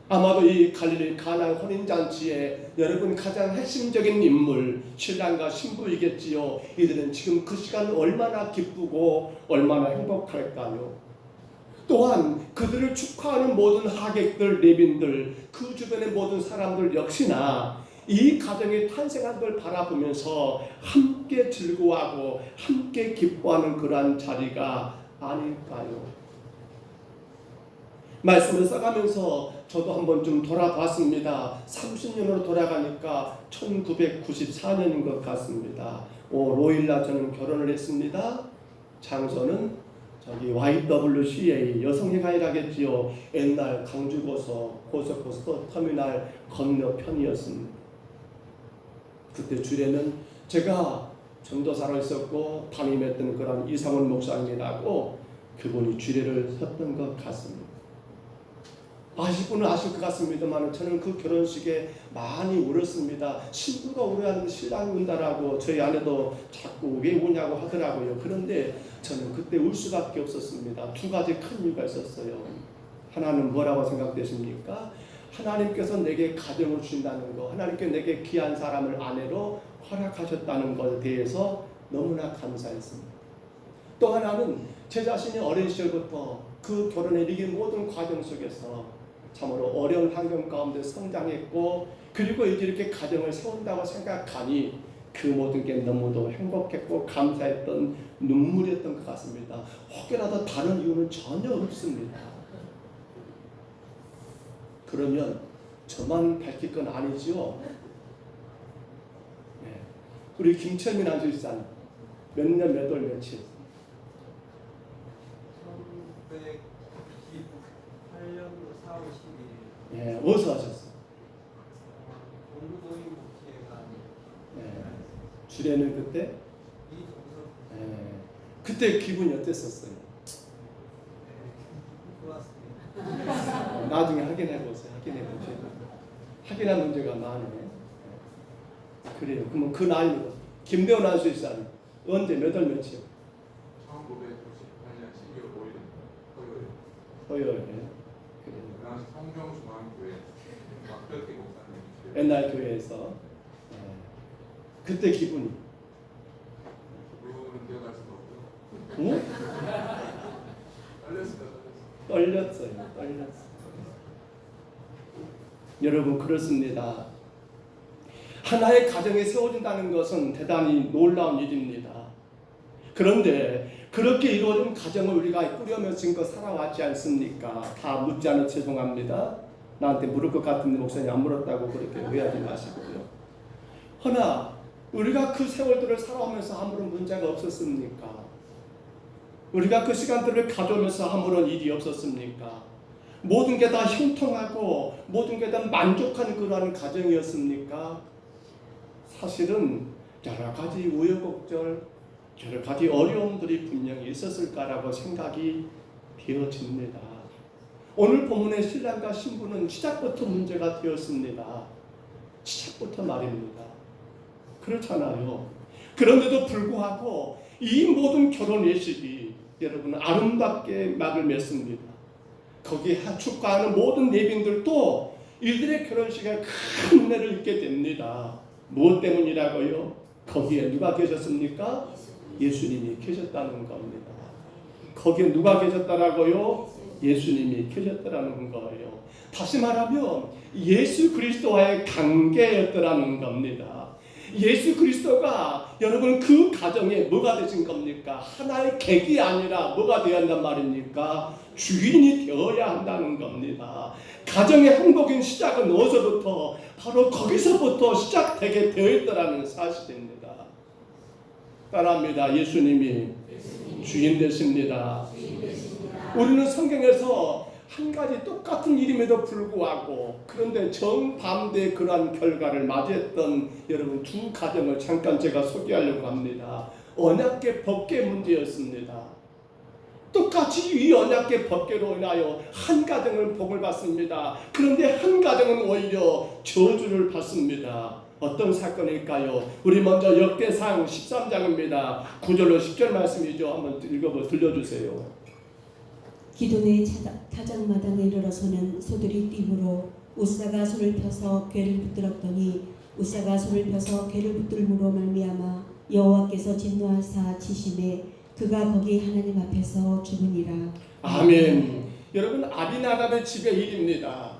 아마도 이 갈릴리 가나 혼인잔치에 여러분 가장 핵심적인 인물 신랑과 신부이겠지요. 이들은 지금 그 시간 얼마나 기쁘고 얼마나 행복할까요? 또한 그들을 축하하는 모든 하객들, 레빈들, 그 주변의 모든 사람들 역시나 이 가정이 탄생한 걸 바라보면서 함께 즐거워하고 함께 기뻐하는 그러한 자리가 아닐까요? 말씀을 써가면서 저도 한번 좀 돌아봤습니다. 30년으로 돌아가니까 1994년인 것 같습니다. 5일날 저는 결혼을 했습니다. 장소는 저기 YWCA 여성회관이라겠지요. 옛날 강주고속버스 터미널 건너편이었습니다. 그때 주례는 제가 전도사로 있었고 담임했던 그런 이상훈 목사님이라고 그분이 주례를 섰던 것 같습니다. 아실 분은 아실 것 같습니다만 저는 그 결혼식에 많이 울었습니다. 신부가 울어야 신랑이 운다라고 저희 아내도 자꾸 왜 우냐고 하더라고요. 그런데 저는 그때 울 수밖에 없었습니다. 두 가지 큰 이유가 있었어요. 하나는 뭐라고 생각되십니까? 하나님께서 내게 가정을 주신다는 거, 하나님께서 내게 귀한 사람을 아내로 허락하셨다는 것에 대해서 너무나 감사했습니다. 또 하나는 제 자신이 어린 시절부터 그 결혼에 이르는 모든 과정 속에서 참으로 어려운 환경 가운데 성장했고 그리고 이렇게 가정을 세운다고 생각하니 그 모든 게 너무도 행복했고 감사했던 눈물이었던 것 같습니다. 혹여라도 다른 이유는 전혀 없습니다. 그러면 저만 밝힐 건 아니지요. 네. 우리 김철민 안주일사님 몇 년 몇 월 며칠? 1998년도 4월 11일. 예, 어디서 하셨어요? 동부도인 목회가 예, 주례는 그때? 이동석. 예, 그때 기분이 어땠었어요? 좋았습니다. 나중에 확인해 보세요. 확인할 문제가 많네. 그래요. 그러면 그 나이는 김대원 안수일사님 언제 몇 월 며칠? 1998년 12월 5일 토요일. 그 당시 성경중앙교회 박별기 목사님 옛날 교회에서 그때 기분이 그분은 기억할 수가 없고요. 응? 떨렸어요. 떨렸어요. 여러분 그렇습니다. 하나의 가정이 세워진다는 것은 대단히 놀라운 일입니다. 그런데 그렇게 이루어진 가정을 우리가 꾸려면서 지금껏 살아왔지 않습니까? 다 묻지 않아 죄송합니다. 나한테 물을 것 같은데 목사님 안 물었다고 그렇게 오해하지 마시고요. 허나 우리가 그 세월들을 살아오면서 아무런 문제가 없었습니까? 우리가 그 시간들을 가져오면서 아무런 일이 없었습니까? 모든 게 다 형통하고 모든 게 다 만족한 그러한 가정이었습니까? 사실은 여러 가지 우여곡절, 여러 가지 어려움들이 분명히 있었을까라고 생각이 되어집니다. 오늘 본문의 신랑과 신부는 시작부터 문제가 되었습니다. 시작부터 말입니다. 그렇잖아요. 그런데도 불구하고 이 모든 결혼 예식이 여러분 아름답게 막을 맺습니다. 거기에 축가하는 모든 예빈들도 이들의 결혼식에 큰 은혜를 입게 됩니다. 무엇 때문이라고요? 거기에 누가 계셨습니까? 예수님이 계셨다는 겁니다. 거기에 누가 계셨다라고요? 예수님이 계셨다라는 거예요. 다시 말하면 예수 그리스도와의 관계였더라는 겁니다. 예수 그리스도가 여러분 그 가정에 뭐가 되신 겁니까? 하나의 객이 아니라 뭐가 되어야 한단 말입니까? 주인이 되어야 한다는 겁니다. 가정의 행복인 시작은 어디서부터? 바로 거기서부터 시작되게 되어 있더라는 사실입니다. 따라합니다. 예수님이 주인 되십니다. 우리는 성경에서 한 가지 똑같은 일임에도 불구하고 그런데 정반대의 그러한 결과를 맞이했던 여러분 두 가정을 잠깐 제가 소개하려고 합니다. 언약궤 법궤 문제였습니다. 똑같이 이 언약궤 법궤로 인하여 한 가정은 복을 받습니다. 그런데 한 가정은 오히려 저주를 받습니다. 어떤 사건일까요? 우리 먼저 역대상 13장입니다. 9절로 10절 말씀이죠. 한번 들려주세요. 기돈의 타작마당에 이르러서는 소들이 띠부로 우사가 손을 펴서 궤를 붙들었더니 우사가 손을 펴서 궤를 붙들므로 말미암아 여호와께서 진노하사 치심에 그가 거기 하나님 앞에서 죽으니라. 아멘. 여러분 아비나답의 집의 일입니다.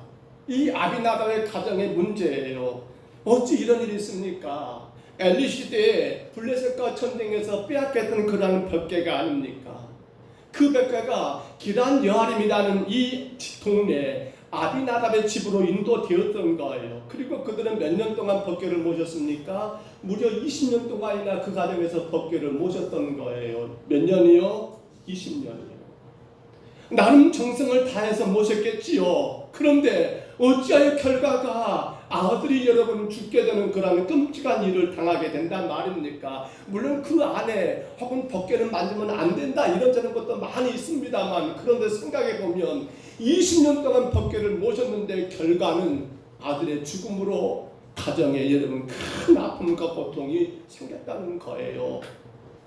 이 아비나답의 가정의 문제예요. 어찌 이런 일이 있습니까? 엘리 시대에 블레셋과 전쟁에서 빼앗겼던 그러한 벽궤가 아닙니까? 그 벽궤가 기란 여하림이라는 이 동네에 아비나답의 집으로 인도되었던 거예요. 그리고 그들은 몇 년 동안 법궤를 모셨습니까? 무려 20년 동안이나 그 가정에서 법궤를 모셨던 거예요. 몇 년이요? 20년이요. 나름 정성을 다해서 모셨겠지요. 그런데 어찌하여 결과가 아들이 여러분 죽게 되는 그런 끔찍한 일을 당하게 된단 말입니까? 물론 그 안에 혹은 법궤를 만지면 안 된다 이런저런 것도 많이 있습니다만 그런데 생각해 보면 20년 동안 법궤를 모셨는데 결과는 아들의 죽음으로 가정에 여러분 큰 아픔과 고통이 생겼다는 거예요.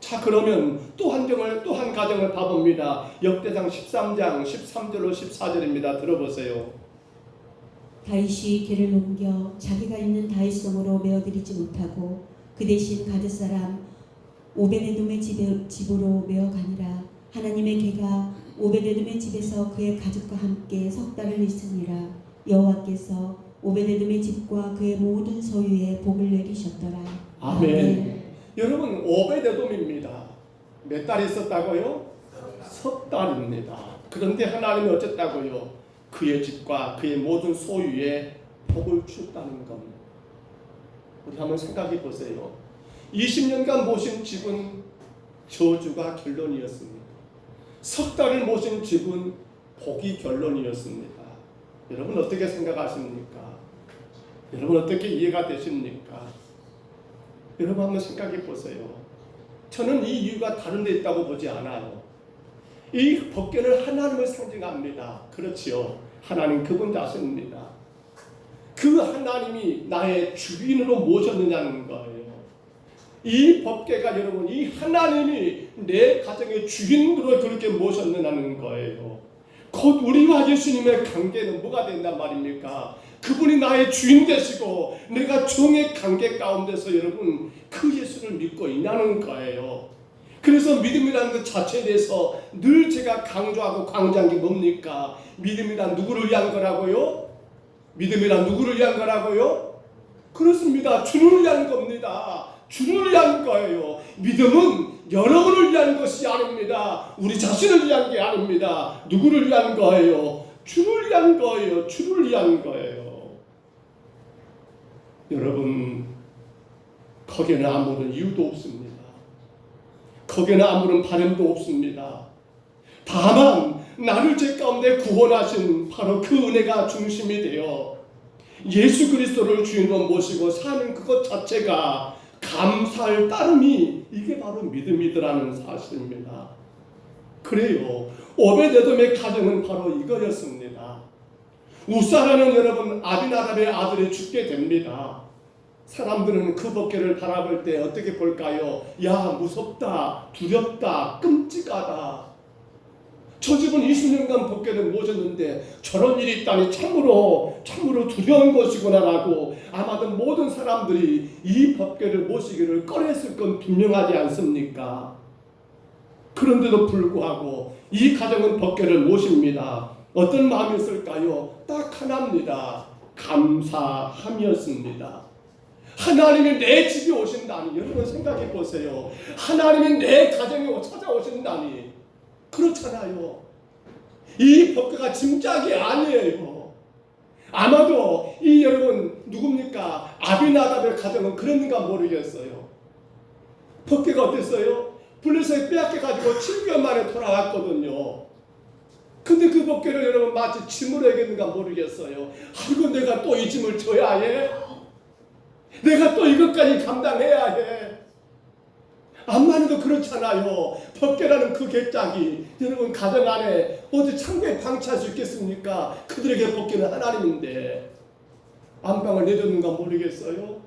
자 그러면 또 한 가정을 봐봅니다. 역대상 13장 13절로 14절입니다. 들어보세요. 다윗이 궤를 옮겨 자기가 있는 다윗성으로 메어들이지 못하고 그 대신 가드 사람 오베데돔의 집으로 메어가니라. 하나님의 궤가 오베데돔의 집에서 그의 가족과 함께 석 달을 있으니라. 여호와께서 오베데돔의 집과 그의 모든 소유에 복을 내리셨더라. 아멘. 여러분 오베데돔입니다. 몇 달 있었다고요? 석 달입니다. 그런데 하나님이 어쨌다고요? 그의 집과 그의 모든 소유에 복을 주었다는 겁니다. 우리 한번 생각해 보세요. 20년간 모신 집은 저주가 결론이었습니다. 석 달을 모신 집은 복이 결론이었습니다. 여러분 어떻게 생각하십니까? 여러분 어떻게 이해가 되십니까? 여러분 한번 생각해 보세요. 저는 이 이유가 다른 데 있다고 보지 않아요. 이 법궤는 하나님을 상징합니다. 그렇지요. 하나님 그분 자신입니다. 그 하나님이 나의 주인으로 모셨느냐는 거예요. 이 법궤가 여러분 이 하나님이 내 가정의 주인으로 그렇게 모셨느냐는 거예요. 곧 우리와 예수님의 관계는 뭐가 된단 말입니까? 그분이 나의 주인 되시고 내가 종의 관계 가운데서 여러분 그 예수를 믿고 있냐는 거예요. 그래서 믿음이라는 것 자체에 대해서 늘 제가 강조하고 강조한 게 뭡니까? 믿음이란 누구를 위한 거라고요? 믿음이란 누구를 위한 거라고요? 그렇습니다. 주를 위한 겁니다. 주를 위한 거예요. 믿음은 여러분을 위한 것이 아닙니다. 우리 자신을 위한 게 아닙니다. 누구를 위한 거예요? 주를 위한 거예요. 주를 위한 거예요. 여러분 거기에는 아무런 이유도 없습니다. 거기에는 아무런 바람도 없습니다. 다만 나를 죄 가운데 구원하신 바로 그 은혜가 중심이 되어 예수 그리스도를 주인으로 모시고 사는 그것 자체가 감사할 따름이 이게 바로 믿음이더라는 사실입니다. 그래요. 오베데돔의 가정은 바로 이거였습니다. 우사라는 여러분 아비나답의 아들이 죽게 됩니다. 사람들은 그 법궤를 바라볼 때 어떻게 볼까요? 야 무섭다, 두렵다, 끔찍하다. 저 집은 20년간 법궤를 모셨는데 저런 일이 있다니 참으로 두려운 것이구나라고 아마도 모든 사람들이 이 법궤를 모시기를 꺼려했을 건 분명하지 않습니까? 그런데도 불구하고 이 가정은 법궤를 모십니다. 어떤 마음이었을까요? 딱 하나입니다. 감사함이었습니다. 하나님이 내 집에 오신다니, 여러분 생각해 보세요. 하나님이 내 가정에 찾아오신다니, 그렇잖아요. 이 법궤가 짐짝이 아니에요. 아마도 이 여러분 누굽니까? 아비나답의 가정은 그랬는가 모르겠어요. 법궤가 어땠어요? 블레셋에 빼앗겨가지고 7개월 만에 돌아왔거든요. 근데 그 법궤를 여러분 마치 짐으로 여겼는가 모르겠어요. 아이고 내가 또 이 짐을 져야 해? 내가 또 이것까지 감당해야 해? 암만 해도 그렇잖아요. 법궤라는 그 괴짝이 여러분 가정 안에 어디 창고에 방치할 수 있겠습니까? 그들에게 법궤는 하나님인데 안방을 내줬는가 모르겠어요.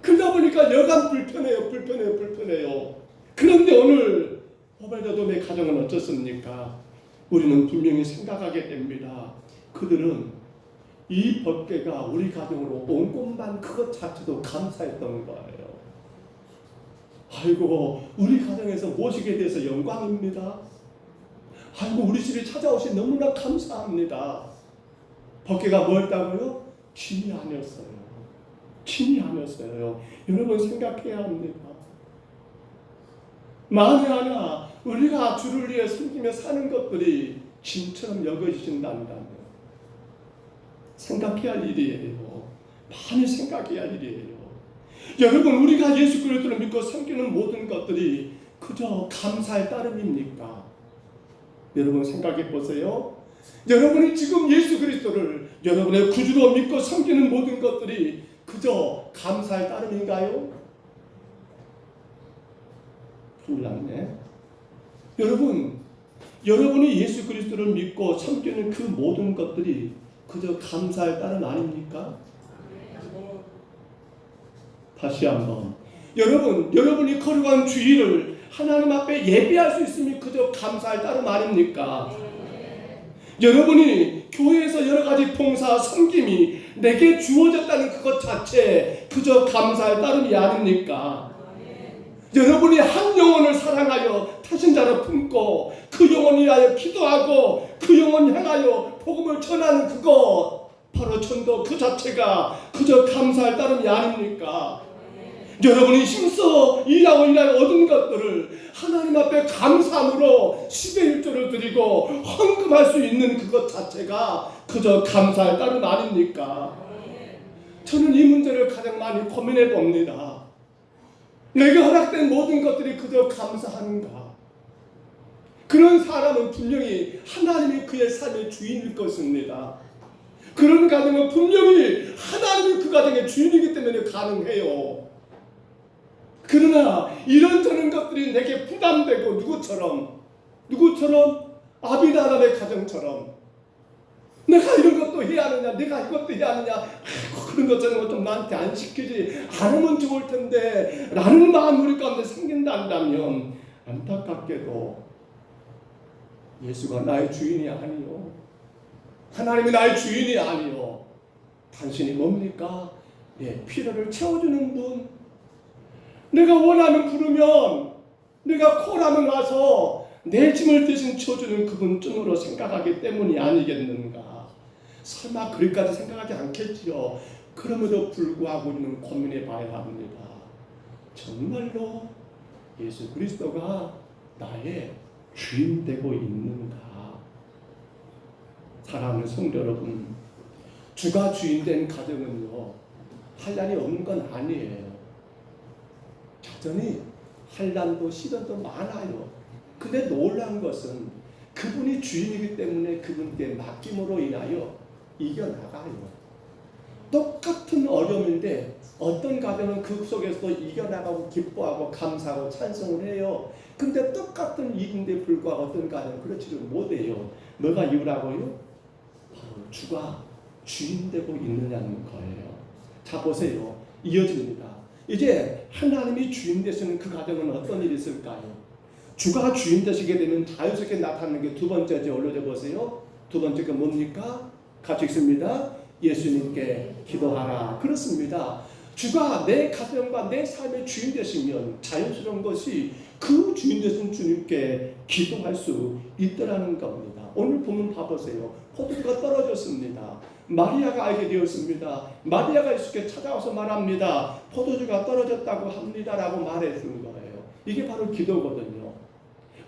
그러다 보니까 여간 불편해요. 그런데 오늘 오베데돔의 가정은 어떻습니까? 우리는 분명히 생각하게 됩니다. 그들은 이 법궤가 우리 가정으로 온 것만 그것 자체도 감사했던 거예요. 아이고 우리 가정에서 모시게 돼서 영광입니다. 아이고 우리 집에 찾아오신 너무나 감사합니다. 법궤가 뭐였다고요? 짐이 아니었어요. 여러분 생각해야 합니다. 만에 하나 우리가 주를 위해 섬기며 사는 것들이 짐처럼 여겨지신다면 생각해야 할 일이에요. 많이 생각해야 할 일이에요. 여러분 우리가 예수 그리스도를 믿고 섬기는 모든 것들이 그저 감사의 따름입니까? 여러분 생각해 보세요. 여러분이 지금 예수 그리스도를 여러분의 구주로 믿고 섬기는 모든 것들이 그저 감사의 따름인가요? 큰일 났네. 여러분이 예수 그리스도를 믿고 섬기는 그 모든 것들이 그저 감사의 따름 아닙니까? 다시 한번 여러분이 거룩한 주일을 하나님 앞에 예배할 수 있으면 그저 감사의 따름 아닙니까? 여러분이 교회에서 여러 가지 봉사 섬김이 내게 주어졌다는 그것 자체 그저 감사의 따름이 아닙니까? 여러분이 한 영혼을 사랑하여 타신자로 품고 그 영혼 위하여 기도하고 그 영혼 향하여 복음을 전하는 그것 바로 전도 그 자체가 그저 감사할 따름이 아닙니까? 여러분이 힘써 일하고 얻은 것들을 하나님 앞에 감사함으로 10의 1조를 드리고 헌금할 수 있는 그것 자체가 그저 감사할 따름 아닙니까? 저는 이 문제를 가장 많이 고민해 봅니다. 내게 허락된 모든 것들이 그저 감사하는가? 그런 사람은 분명히 하나님이 그의 삶의 주인일 것입니다. 그런 가정은 분명히 하나님이 그 가정의 주인이기 때문에 가능해요. 그러나 이런저런 것들이 내게 부담되고 누구처럼 아비나답의 가정처럼 내가 이런 것도 해야 하느냐, 내가 이것도 해야 하느냐, 그런 것 저런 것 좀 나한테 안 시키지 않으면 좋을 텐데 라는 마음이 우리 가운데 생긴다면 안타깝게도 예수가 나의 주인이 아니요, 하나님이 나의 주인이 아니요, 당신이 뭡니까? 내 필요를 채워주는 분, 내가 원하면 부르면, 내가 콜하면 와서 내 짐을 대신 쳐주는 그분쯤으로 생각하기 때문이 아니겠는가? 설마 그리까지 생각하지 않겠지요. 그럼에도 불구하고 우리는 고민해 봐야 합니다. 정말로 예수 그리스도가 나의 주인 되고 있는가? 사랑하는 성도 여러분, 주가 주인 된 가정은요, 환난이 없는 건 아니에요. 여전히 환난도 시련도 많아요. 근데 놀라운 것은 그분이 주인이기 때문에 그분께 맡김으로 인하여 이겨나가요. 똑같은 어려움인데 어떤 가정은 그 속에서도 이겨나가고 기뻐하고 감사하고 찬송을 해요. 근데 똑같은 일인데 불구하고 어떤 가정은 그렇지를 못해요. 뭐가 이유라고요? 바로 주가 주인 되고 있느냐는 거예요. 자 보세요. 이어집니다. 이제 하나님이 주인 되시는 그 가정은 어떤 일이 있을까요? 주가 주인 되시게 되면 자연스럽게 나타나는 게 두 번째죠. 올려줘 보세요. 두 번째가 뭡니까? 같이 읽습니다. 예수님께 기도하라. 그렇습니다. 주가 내 가정과 내 삶의 주인 되시면 자연스러운 것이 그 주인 되신 주님께 기도할 수 있더라는 겁니다. 오늘 보면 봐보세요. 포도주가 떨어졌습니다. 마리아가 알게 되었습니다. 마리아가 예수께 찾아와서 말합니다. 포도주가 떨어졌다고 합니다라고 말해준 거예요. 이게 바로 기도거든요.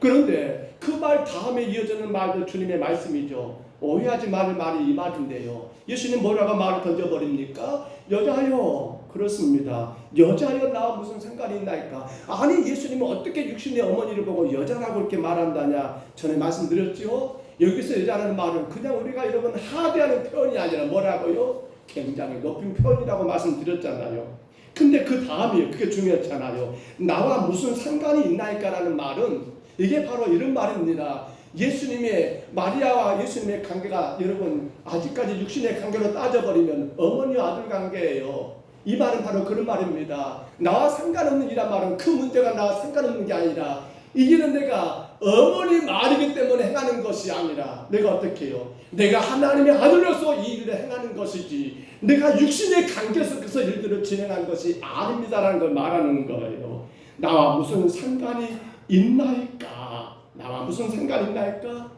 그런데 그 말 다음에 이어지는 말도 주님의 말씀이죠. 오해하지 말을 말이 이 말인데요. 예수님 뭐라고 말을 던져버립니까? 여자여. 그렇습니다. 여자여 나와 무슨 상관이 있나이까? 아니 예수님은 어떻게 육신의 어머니를 보고 여자라고 이렇게 말한다냐? 전에 말씀드렸죠. 여기서 여자라는 말은 그냥 우리가 여러분 하대하는 표현이 아니라 뭐라고요? 굉장히 높은 표현이라고 말씀드렸잖아요. 근데 그 다음이에요. 그게 중요했잖아요. 나와 무슨 상관이 있나이까라는 말은 이게 바로 이런 말입니다. 예수님의 마리아와 예수님의 관계가 여러분 아직까지 육신의 관계로 따져버리면 어머니와 아들 관계예요. 이 말은 바로 그런 말입니다. 나와 상관없는 이란 말은 그 문제가 나와 상관없는 게 아니라 이게는 내가 어머니 말이기 때문에 행하는 것이 아니라 내가 어떻게 해요? 내가 하나님의 아들로서 이 일을 행하는 것이지 내가 육신의 관계 속에서 일들을 진행한 것이 아닙니다라는 걸 말하는 거예요. 나와 무슨 상관이 있나이까? 나와 무슨 상관이 있나이까?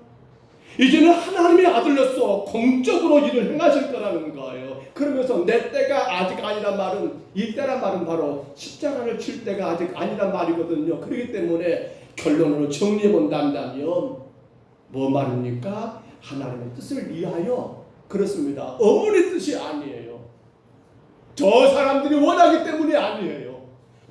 이제는 하나님의 아들로서 공적으로 일을 행하실 거라는 거예요. 그러면서 내 때가 아직 아니란 말은 이 때란 말은 바로 십자가를 칠 때가 아직 아니란 말이거든요. 그렇기 때문에 결론으로 정리해 본다면 뭐 말입니까? 하나님의 뜻을 위하여. 그렇습니다. 어머니 뜻이 아니에요. 저 사람들이 원하기 때문이 아니에요.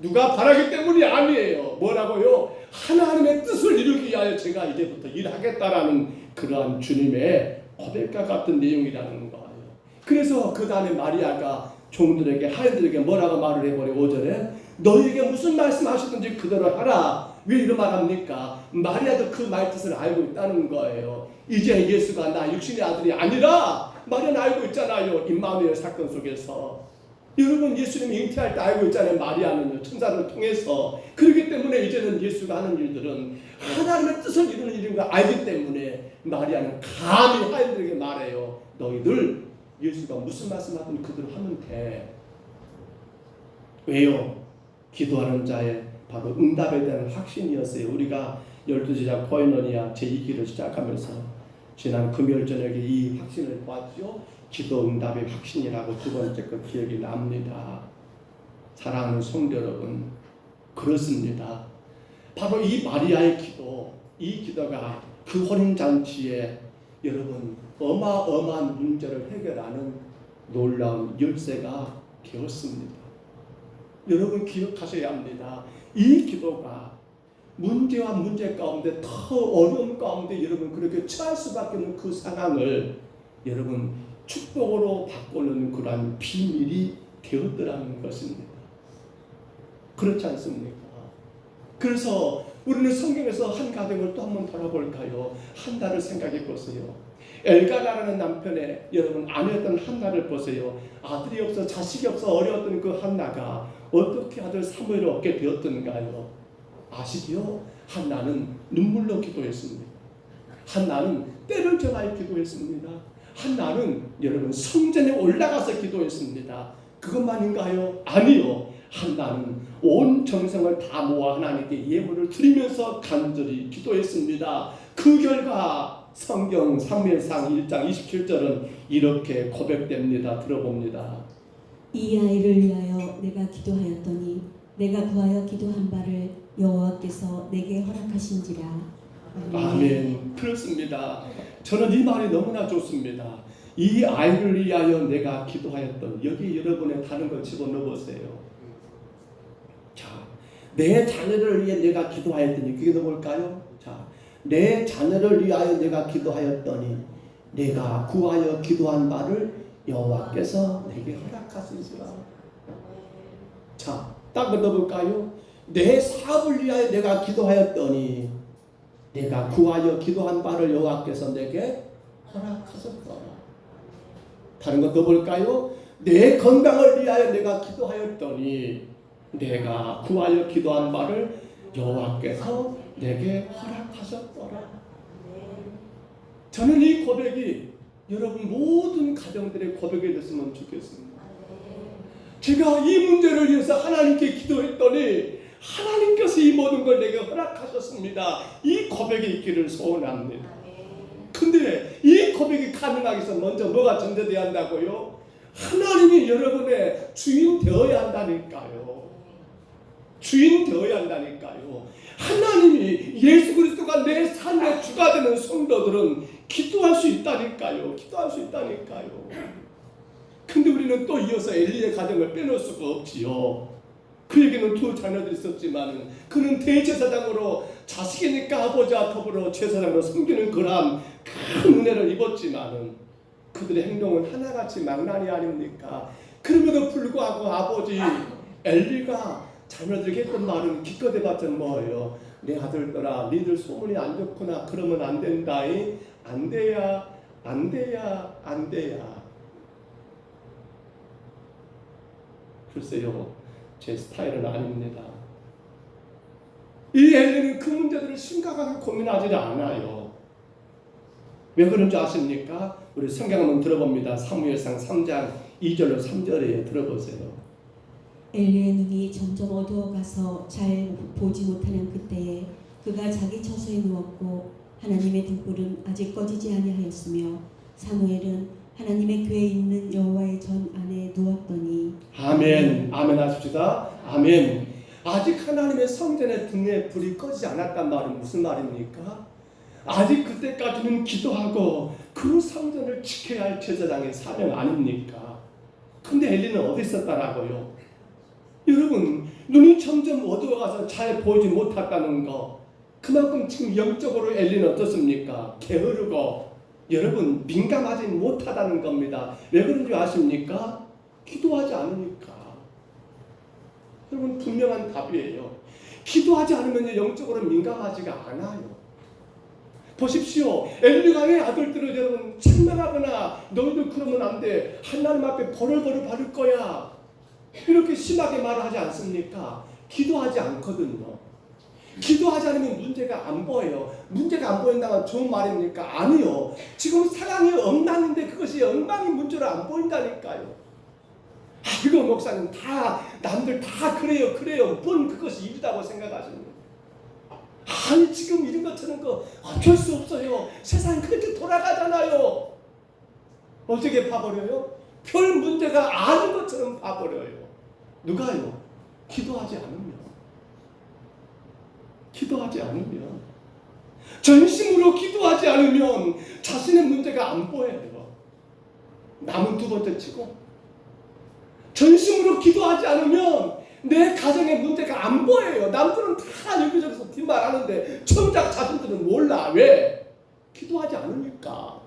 누가 바라기 때문이 아니에요. 뭐라고요? 하나님의 뜻을 이루기 위하여 제가 이제부터 일하겠다라는 그러한 주님의 고백과 같은 내용이라는 거예요. 그래서 그 다음에 마리아가 종들에게 하인들에게 뭐라고 말을 해버려. 5절에 너희에게 무슨 말씀하시든지 그대로 하라. 왜 이런 말 합니까? 마리아도 그 말 뜻을 알고 있다는 거예요. 이제 예수가 나 육신의 아들이 아니라 마리아는 알고 있잖아요. 임마누엘 사건 속에서. 여러분 예수님이 잉태할 때 알고 있잖아요. 마리아는요. 천사를 통해서. 그렇기 때문에 이제는 예수가 하는 일들은 하나님의 뜻을 이루는 일인 걸 알기 때문에 마리아는 감히 하인들에게 말해요. 너희들 예수가 무슨 말씀하든 그대로 하면 돼. 왜요? 기도하는 자의 바로 응답에 대한 확신이었어요. 우리가 12제자 코이노니아 제2기를 시작하면서 지난 금요일 저녁에 이 확신을 보았죠. 기도 응답의 확신이라고 두 번째 거 기억이 납니다. 사랑하는 성도 여러분, 그렇습니다. 바로 이 마리아의 기도, 이 기도가 그 혼인잔치에 여러분 어마어마한 문제를 해결하는 놀라운 열쇠가 되었습니다. 여러분 기억하셔야 합니다. 이 기도가 문제와 문제 가운데 더 어려운 가운데 여러분 그렇게 처할 수밖에 없는 그 상황을 여러분 축복으로 바꾸는 그러한 비밀이 되었더라는 것입니다. 그렇지 않습니까? 그래서 우리는 성경에서 한 가정을 또 한번 돌아볼까요? 한나를 생각해 보세요. 엘가나라는 남편의 여러분 아내였던 한나를 보세요. 아들이 없어 자식이 없어 어려웠던 그 한나가 어떻게 아들 사무엘을 얻게 되었던가요? 아시지요? 한나는 눈물로 기도했습니다. 한나는 때를 정하여 기도했습니다. 한나는 여러분 성전에 올라가서 기도했습니다. 그것만인가요? 아니요. 한나는 온 정성을 다 모아 하나님께 예물을 드리면서 간절히 기도했습니다. 그 결과 성경 사무엘상 1장 27절은 이렇게 고백됩니다. 들어봅니다. 이 아이를 위하여 내가 기도하였더니 내가 구하여 기도한 바를 여호와께서 내게 허락하신지라. 아멘. 그렇습니다. 저는 이 말이 너무나 좋습니다. 이 아이를 위하여 내가 기도하였던 여기 여러분의 다른 걸 집어넣어 보세요. 자, 내 자녀를 위해 내가 기도하였더니 그게 뭘까요? 자, 내 자녀를 위하여 내가 기도하였더니 내가 구하여 기도한 바를 여호와께서 내게 허락하시리라. 자, 딱 넣어볼까요? 내 사업을 위하여 내가 기도하였더니 내가 구하여 기도한 바를 여호와께서 내게 허락하셨더라. 다른 거 넣어볼까요? 내 건강을 위하여 내가 기도하였더니 내가 구하여 기도한 바를 여호와께서 내게 허락하셨더라. 저는 이 고백이 여러분 모든 가정들의 고백이 됐으면 좋겠습니다. 제가 이 문제를 위해서 하나님께 기도했더니 하나님께서 이 모든 걸 내게 허락하셨습니다. 이 고백이 있기를 소원합니다. 근데 이 고백이 가능하기 위해서 먼저 뭐가 전제되어야 한다고요? 하나님이 여러분의 주인 되어야 한다니까요. 주인 되어야 한다니까요. 하나님이 예수 그리스도가 내 삶의 주가 되는 성도들은 기도할 수 있다니까요. 기도할 수 있다니까요. 근데 우리는 또 이어서 엘리의 가정을 빼놓을 수가 없지요. 그에게는 두 자녀들이 있었지만 그는 대제사장으로 자식이니까 아버지와 더불어 제사장으로 섬기는 그러한 큰 은혜를 입었지만 그들의 행동은 하나같이 망나니 아닙니까? 그럼에도 불구하고 아버지 엘리가 자녀들에게 했던 말은 기껏 해봤자 뭐예요? 내 아들들아 니들 소문이 안 좋구나. 그러면 안 된다이. 안 돼야 안 돼야 안 돼야. 글쎄요, 제 스타일은 아닙니다. 이 엘리는 그 문제들을 심각하게 고민하지 않아요. 왜 그런 줄 아십니까? 우리 성경 한번 들어봅니다. 사무엘상 3장 2절로 3절에 들어보세요. 엘리의 눈이 점점 어두워가서 잘 보지 못하는 그때에 그가 자기 처소에 누웠고 하나님의 등불은 아직 꺼지지 아니하였으며 사무엘은 하나님의 궤에 있는 여호와의 전 안에 누웠더니. 아멘. 아멘 하십시다. 아멘. 아직 하나님의 성전의 등에 불이 꺼지지 않았단 말은 무슨 말입니까? 아직 그때까지는 기도하고 그 성전을 지켜야 할 제사장의 사명 아닙니까? 근데 엘리는 어디 있었다라고요? 여러분, 눈이 점점 어두워가서 잘 보이지 못했다는 거, 그만큼 지금 영적으로 엘리는 어떻습니까? 게으르고 여러분 민감하지 못하다는 겁니다. 왜 그런 줄 아십니까? 기도하지 않으니까. 여러분 분명한 답이에요. 기도하지 않으면 영적으로 민감하지가 않아요. 보십시오. 엘리가 왜 아들들을 여러분 책망하거나 너희들 그러면 안 돼. 하나님 앞에 벌을 받을 거야. 이렇게 심하게 말하지 않습니까? 기도하지 않거든요. 기도하지 않으면 문제가 안 보여요. 문제가 안 보인다면 좋은 말입니까? 아니요. 지금 상황이 엉망인데 그것이 엉망이 문제로 안 보인다니까요. 이거 목사님 다 남들 다 그래요. 뭔 그것이 일이라고 생각하십니까? 아니 지금 이런 것처럼 어쩔 수 없어요. 세상이 그렇게 돌아가잖아요. 어떻게 봐버려요? 별 문제가 아닌 것처럼 봐버려요. 누가요? 기도하지 않으면. 기도하지 않으면. 전심으로 기도하지 않으면 자신의 문제가 안 보여요. 남은 두 번째 치고. 전심으로 기도하지 않으면 내 가정의 문제가 안 보여요. 남들은 다 여기저기서 뒷말하는데 정작 자신들은 몰라. 왜? 기도하지 않으니까.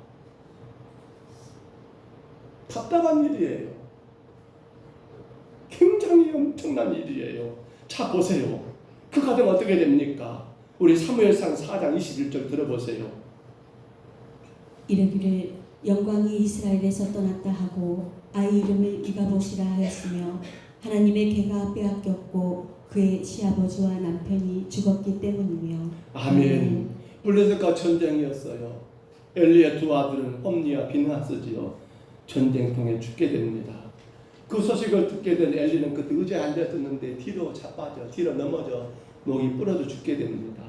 답답한 일이에요. 굉장히 엄청난 일이에요. 자 보세요. 그 가정 어떻게 됩니까? 우리 사무엘상 4장 21절 들어보세요. 이르기를 영광이 이스라엘에서 떠났다 하고 아이 이름을 이가봇이라 하였으며 하나님의 궤가 빼앗겼고 그의 시아버지와 남편이 죽었기 때문이며. 아멘. 블레셋과 전쟁이었어요. 엘리의 두 아들은 홈니와 비느하스지요. 전쟁통에 죽게 됩니다. 그 소식을 듣게 된 엘리는 그때 의자에 앉았었는데 뒤로 자빠져 뒤로 넘어져 목이 부러져 죽게 됩니다.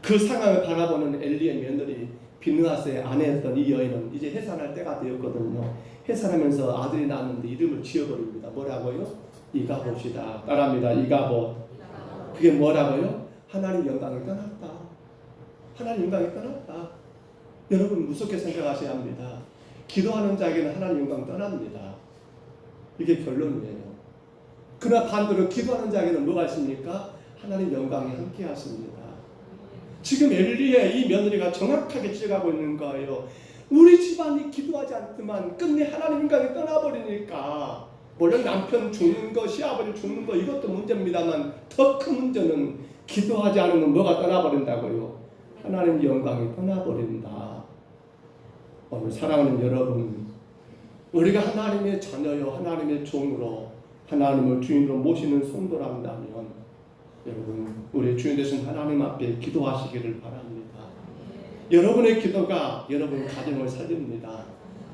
그 상황을 바라보는 엘리의 며느리 비느하스의 아내였던 이 여인은 이제 해산할 때가 되었거든요. 해산하면서 아들이 낳았는데 이름을 지어버립니다. 뭐라고요? 이가봇이다. 따라합니다. 이가봇. 그게 뭐라고요? 하나님 영광이 떠났다. 하나님 영광이 떠났다. 여러분 무섭게 생각하셔야 합니다. 기도하는 자에게는 하나님 영광 떠납니다. 이게 결론이에요. 그러나 반대로 기도하는 자에게는 뭐가 있습니까? 하나님 영광이 함께 하십니다. 지금 엘리의 이 며느리가 정확하게 지어가고 있는 거예요. 우리 집안이 기도하지 않지만 끝내 하나님 영광이 떠나버리니까 물론 남편 죽는 거, 시아버지 죽는 거 이것도 문제입니다만 더 큰 문제는 기도하지 않으면 뭐가 떠나버린다고요? 하나님 영광이 떠나버린다. 오늘 사랑하는 여러분, 우리가 하나님의 자녀요 하나님의 종으로 하나님을 주인으로 모시는 성도란다면 여러분 우리 주인 되신 하나님 앞에 기도하시기를 바랍니다. 여러분의 기도가 여러분 가정을 살립니다.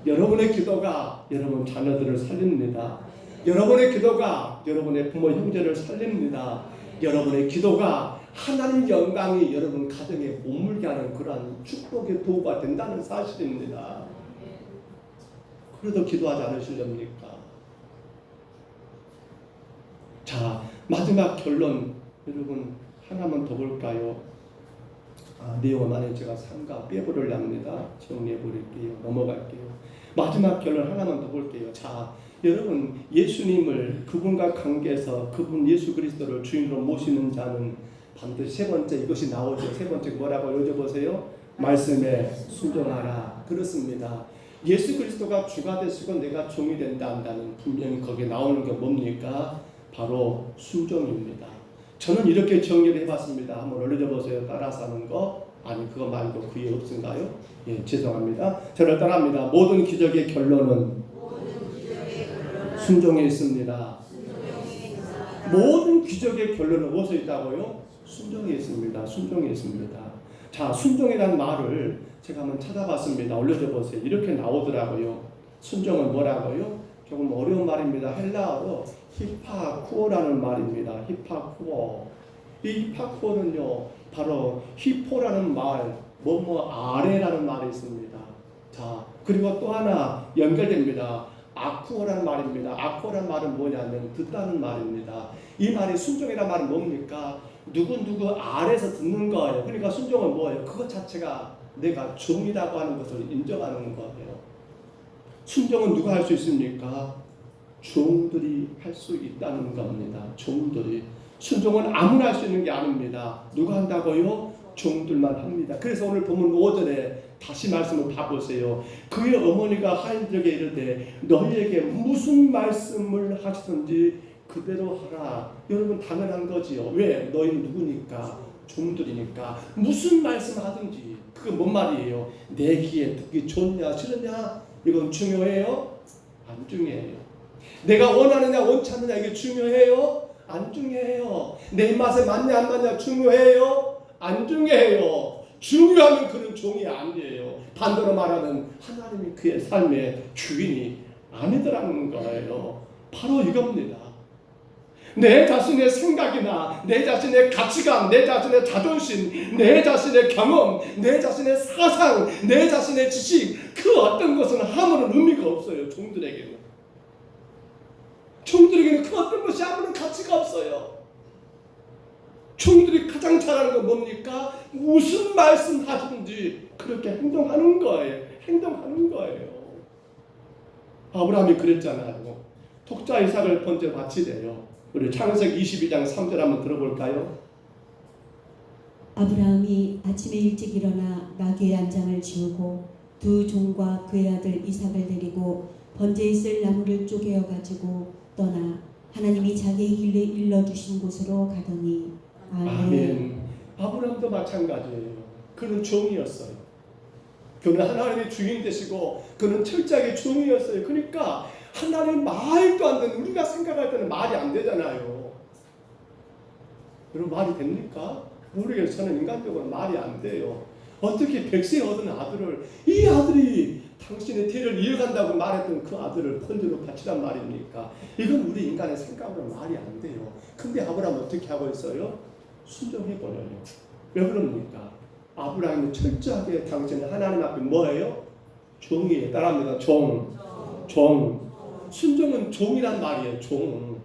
여러분의 기도가 여러분 자녀들을 살립니다. 여러분의 기도가 여러분의 부모 형제를 살립니다. 여러분의 기도가 하나님 영광이 여러분 가정에 머물게 하는 그러한 축복의 도구가 된다는 사실입니다. 그래도 기도하지 않으시렵니까? 자, 마지막 결론 여러분 하나만 더 볼까요? 내용을 만약 제가 삼가 빼버리려 합니다. 정리해버릴게요. 넘어갈게요. 마지막 결론 하나만 더 볼게요. 자, 여러분 예수님을 그분과 관계에서 그분 예수 그리스도를 주인으로 모시는 자는 반드시 세 번째 이것이 나오죠. 세 번째 뭐라고 여쭤보세요? 말씀에 순종하라. 그렇습니다. 예수 그리스도가 주가 되시고 내가 종이 된다 한다는 분명히 거기에 나오는 게 뭡니까? 바로 순종입니다. 저는 이렇게 정리를 해봤습니다. 한번 올려줘보세요. 따라서 하는 거. 아니 그거 말고 그게 없은가요? 예, 죄송합니다. 저를 따라합니다. 모든 기적의 결론은 순종에 있습니다. 모든 기적의 결론은 무엇에 있다고요? 순종에 있습니다. 순종에 있습니다. 자, 순종이라는 말을 제가 한번 찾아봤습니다. 올려줘보세요. 이렇게 나오더라고요. 순종은 뭐라고요? 조금 어려운 말입니다. 헬라어로 히파쿠오라는 말입니다. 히파쿠오. 이 히파쿠오는요, 바로 히포라는 말, 아래라는 말이 있습니다. 자, 그리고 또 하나 연결됩니다. 아쿠오라는 말입니다. 아쿠오라는 말은 뭐냐면 듣다는 말입니다. 이 말이 순종이라는 말은 뭡니까? 누구 아래서 듣는 거예요. 그러니까 순종은 뭐예요? 그것 자체가 내가 종이라고 하는 것을 인정하는 거예요. 순종은 누가 할 수 있습니까? 종들이 할 수 있다는 겁니다. 종들이. 순종은 아무나 할 수 있는 게 아닙니다. 누가 한다고요? 종들만 합니다. 그래서 오늘 본문 5절에 다시 말씀을 봐보세요. 그의 어머니가 하인들에게 이르되 너희에게 무슨 말씀을 하시든지 그대로 하라. 여러분 당연한 거지요. 왜? 너희는 누구니까? 종들이니까. 무슨 말씀 하든지. 그건 뭔 말이에요? 내 귀에 듣기 좋냐 싫으냐? 이건 중요해요? 안 중요해요. 내가 원하느냐 원치 않느냐 이게 중요해요? 안 중요해요. 내 입맛에 맞냐 안 맞냐 중요해요? 안 중요해요. 중요하면 그는 종이 아니에요. 반대로 말하면 하나님이 그의 삶의 주인이 아니더라는 거예요. 바로 이겁니다. 내 자신의 생각이나 내 자신의 가치관, 내 자신의 자존심, 내 자신의 경험, 내 자신의 사상, 내 자신의 지식 그 어떤 것은 아무런 의미가 없어요. 종들에게는 그 어떤 것이 아무런 가치가 없어요. 종들이 가장 잘하는 건 뭡니까? 무슨 말씀 하든지 그렇게 행동하는 거예요. 행동하는 거예요. 아브라함이 그랬잖아요. 독자 이삭을 번째 바치래요. 우리 창세기 22장 3절 한번 들어볼까요? 아브라함이 아침에 일찍 일어나 나귀의 안장을 지우고 두 종과 그의 아들 이삭을 데리고 번제에 쓸 나무를 쪼개어 가지고 떠나 하나님이 자기의 길에 일러주신 곳으로 가더니 아멘. 아브라함도 마찬가지예요. 그는 종이었어요. 그는 하나님의 주인 되시고 그는 철저하게 종이었어요. 그러니까 하나님 말도 안 되는 우리가 생각할 때는 말이 안 되잖아요. 여러분 말이 됩니까? 모르겠어요. 저는 인간적으로 말이 안 돼요. 어떻게 백세 얻은 아들을 이 아들이 당신의 태를 이어간다고 말했던 그 아들을 번제로 바치란 말입니까? 이건 우리 인간의 생각으로 말이 안 돼요. 근데 아브라함은 어떻게 하고 있어요? 순종해버려요. 왜 그럽니까? 아브라함은 철저하게 당신은 하나님 앞에 뭐예요? 종이에요. 따라합니다. 종. 순종은 종이란 말이에요. 종.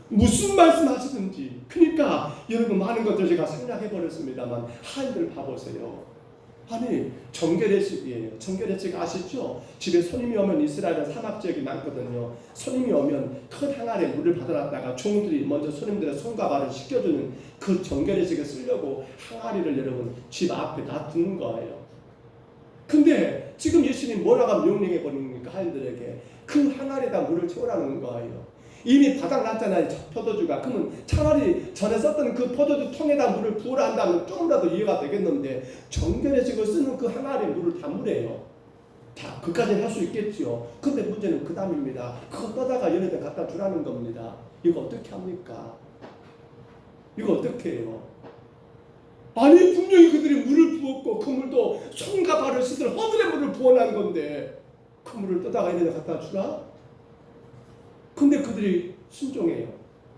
무슨 말씀 하시든지. 그러니까 여러분 많은 것들 제가 생략해버렸습니다만 하인들 봐보세요. 아니 정결례식이에요. 정결례식 아시죠? 집에 손님이 오면 이스라엘은 사막 지역이 많거든요. 손님이 오면 큰 항아리에 물을 받아놨다가 종들이 먼저 손님들의 손과 발을 씻겨주는 그 정결례식을 쓰려고 항아리를 여러분 집 앞에 놔두는 거예요. 근데 지금 예수님 뭐라고 명령해 버립니까? 하인들에게 그 항아리에다 물을 채우라는 거예요. 이미 바닥 났잖아요. 포도주가. 그러면 차라리 전에 썼던 그 포도주 통에다 물을 부으라 한다면 조금이라도 이해가 되겠는데 정결례식을 쓰는 그 항아리에 물을 담으래요. 자, 그까지는 할 수 있겠지요. 근데 문제는 그 다음입니다. 그거 떠다가 얘네들 갖다 주라는 겁니다. 이거 어떻게 합니까? 이거 어떻게 해요? 아니 분명히 그들이 물을 부었고 그 물도 손과 발을 씻을 허들의 물을 부어난 건데 그 물을 떠다가 이런 데 갖다 주라? 근데 그들이 순종해요.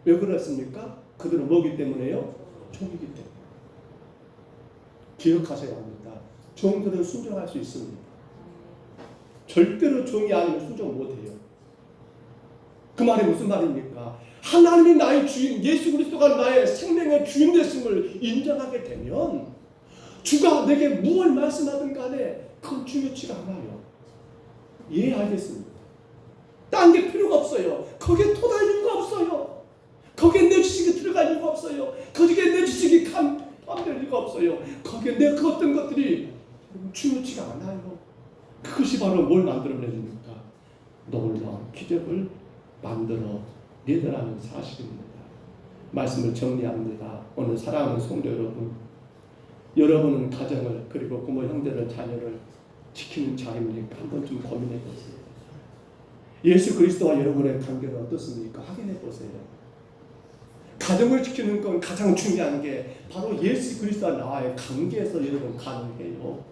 왜 그렇습니까? 그들은 뭐기 때문에요? 종이기 때문에. 기억하셔야 합니다. 종들은 순종할 수 있습니다. 절대로 종이 아니면 순종 못해요. 그 말이 무슨 말입니까? 하나님이 나의 주인, 예수 그리스도가 나의 생명의 주인 되심을 인정하게 되면 주가 내게 무엇을 말씀하든 간에 그건 중요치가 않아요. 예, 알겠습니다. 딴 게 필요가 없어요. 거기에 토달 이유가 없어요. 거기에 내 지식이 들어갈 이유가 없어요. 거기에 내 지식이 감될 이유가 없어요. 거기에 내 그 어떤 것들이 중요치가 않아요. 그것이 바로 뭘 만들어내줍니까? 놀라운 기적을 만들어 내더라는 사실입니다. 말씀을 정리합니다. 오늘 사랑하는 성도 여러분, 여러분은 가정을 그리고 부모 형제를 자녀를 지키는 자입니까? 한번 좀 고민해 보세요. 예수 그리스도와 여러분의 관계는 어떻습니까? 확인해 보세요. 가정을 지키는 건 가장 중요한 게 바로 예수 그리스도와 나와의 관계에서 여러분 가능해요.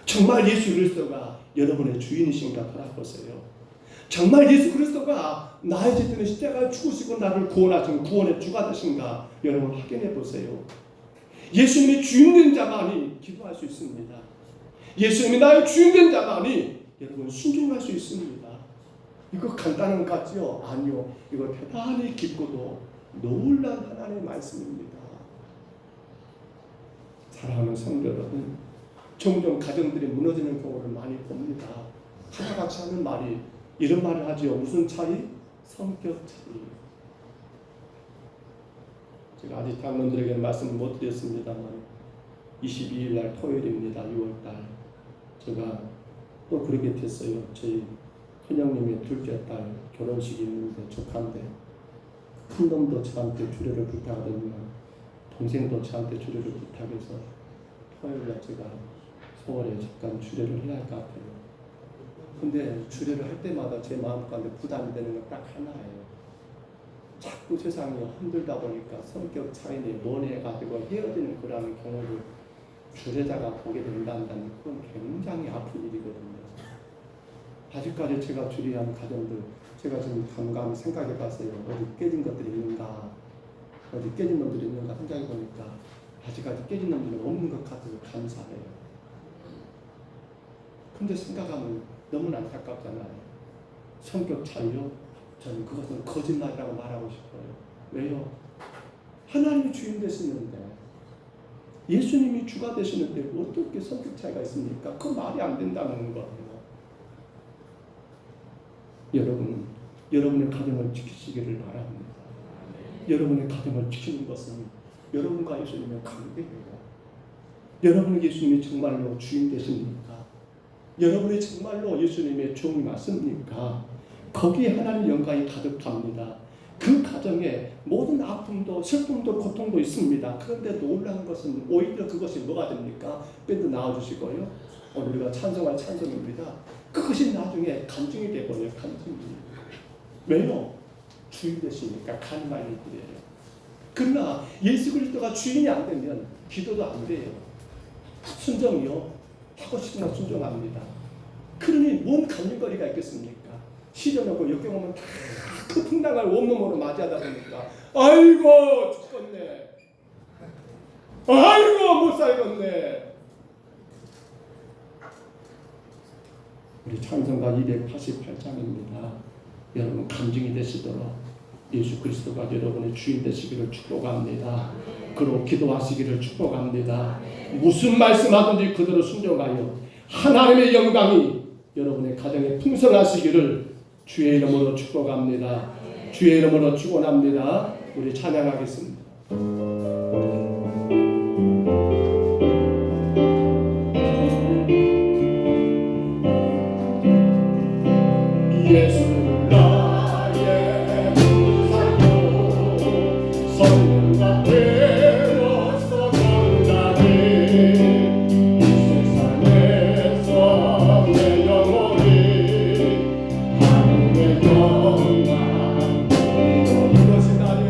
정말 예수 그리스도가 여러분의 주인이신가 돌아보세요. 정말 예수 그리스도가 나의 죄 때문에 십자가에 죽으시고 나를 구원하신 구원의 주가 되신가 여러분 확인해 보세요. 예수님이 주인된 자만이 기도할 수 있습니다. 예수님이 나의 주인된 자만이 여러분 순종할 수 있습니다. 이거 간단한 것 같지요? 아니요. 이거 대단히 깊고도 놀라운 하나님의 말씀입니다. 사랑하는 성도 여러분, 종종 가정들이 무너지는 경우를 많이 봅니다. 하나같이 하는 말이 이런 말을 하지요. 무슨 차이? 성격 차이. 제가 아직 당론들에게는 말씀을 못 드렸습니다만 22일 날 토요일입니다. 6월달 제가 또 그렇게 됐어요. 저희 큰형님의 둘째 딸 결혼식이 있는데 조카인데 큰 놈도 저한테 주례를 부탁하더니만 동생도 저한테 주례를 부탁해서 토요일날 제가 서울에 잠깐 주례를 해야 할 것 같아요. 근데 주례를 할 때마다 제 마음 가운데 부담이 되는 건 딱 하나예요. 자꾸 세상이 흔들다 보니까 성격 차이니 뭐니 가지고 헤어지는 그런 경우를 주례자가 보게 된다는 그건 굉장히 아픈 일이거든요. 아직까지 제가 주례한 가정들 제가 지금 감감히 생각해 봤어요. 어디 깨진 것들이 있는가, 어디 깨진 놈들이 있는가 생각해 보니까 아직까지 깨진 놈들은 없는 것 같아서 감사해요. 근데 생각하면 너무나 안타깝잖아요. 성격 차이요? 저는 그것은 거짓말이라고 말하고 싶어요. 왜요? 하나님이 주인 되시는데 예수님이 주가 되시는데 어떻게 성격 차이가 있습니까? 그 말이 안 된다는 거예요. 여러분의 가정을 지키시기를 바랍니다. 여러분의 가정을 지키는 것은 여러분과 예수님의 관계예요. 여러분은 예수님이 정말로 주인 되십니까? 여러분이 정말로 예수님의 종이 맞습니까? 거기에 하나님 영광이 가득합니다. 그 가정에 모든 아픔도 슬픔도 고통도 있습니다. 그런데 놀라운 것은 오히려 그것이 뭐가 됩니까? 밴드 나와주시고요. 오늘 우리가 찬송할 찬송입니다. 그것이 나중에 간증이 되버려요. 간증이. 왜요? 주인 되시니까 간만이 그래요. 그러나 예수 그리스도가 주인이 안 되면 기도도 안 돼요. 순종이요. 하고 싶으면 순종합니다. 그러니 뭔 간증거리가 있겠습니까? 시련하고 역경 오면 다 그 풍랑을 온몸으로 맞이하다 보니까 아이고 죽겠네. 아이고 못 살겠네. 우리 찬송가 288장입니다. 여러분 간증이 되시도록 예수 그리스도가 여러분의 주인 되시기를 축복합니다. 그로 기도하시기를 축복합니다. 무슨 말씀하든지 그대로 순종하여 하나님의 영광이 여러분의 가정에 풍성하시기를 주의 이름으로 축복합니다. 주의 이름으로 축원합니다. 우리 찬양하겠습니다. 예수 나의 살고 성령과 되어서 건강해 이 세상에서 내 영혼이 하나님의 영광 이것이 나의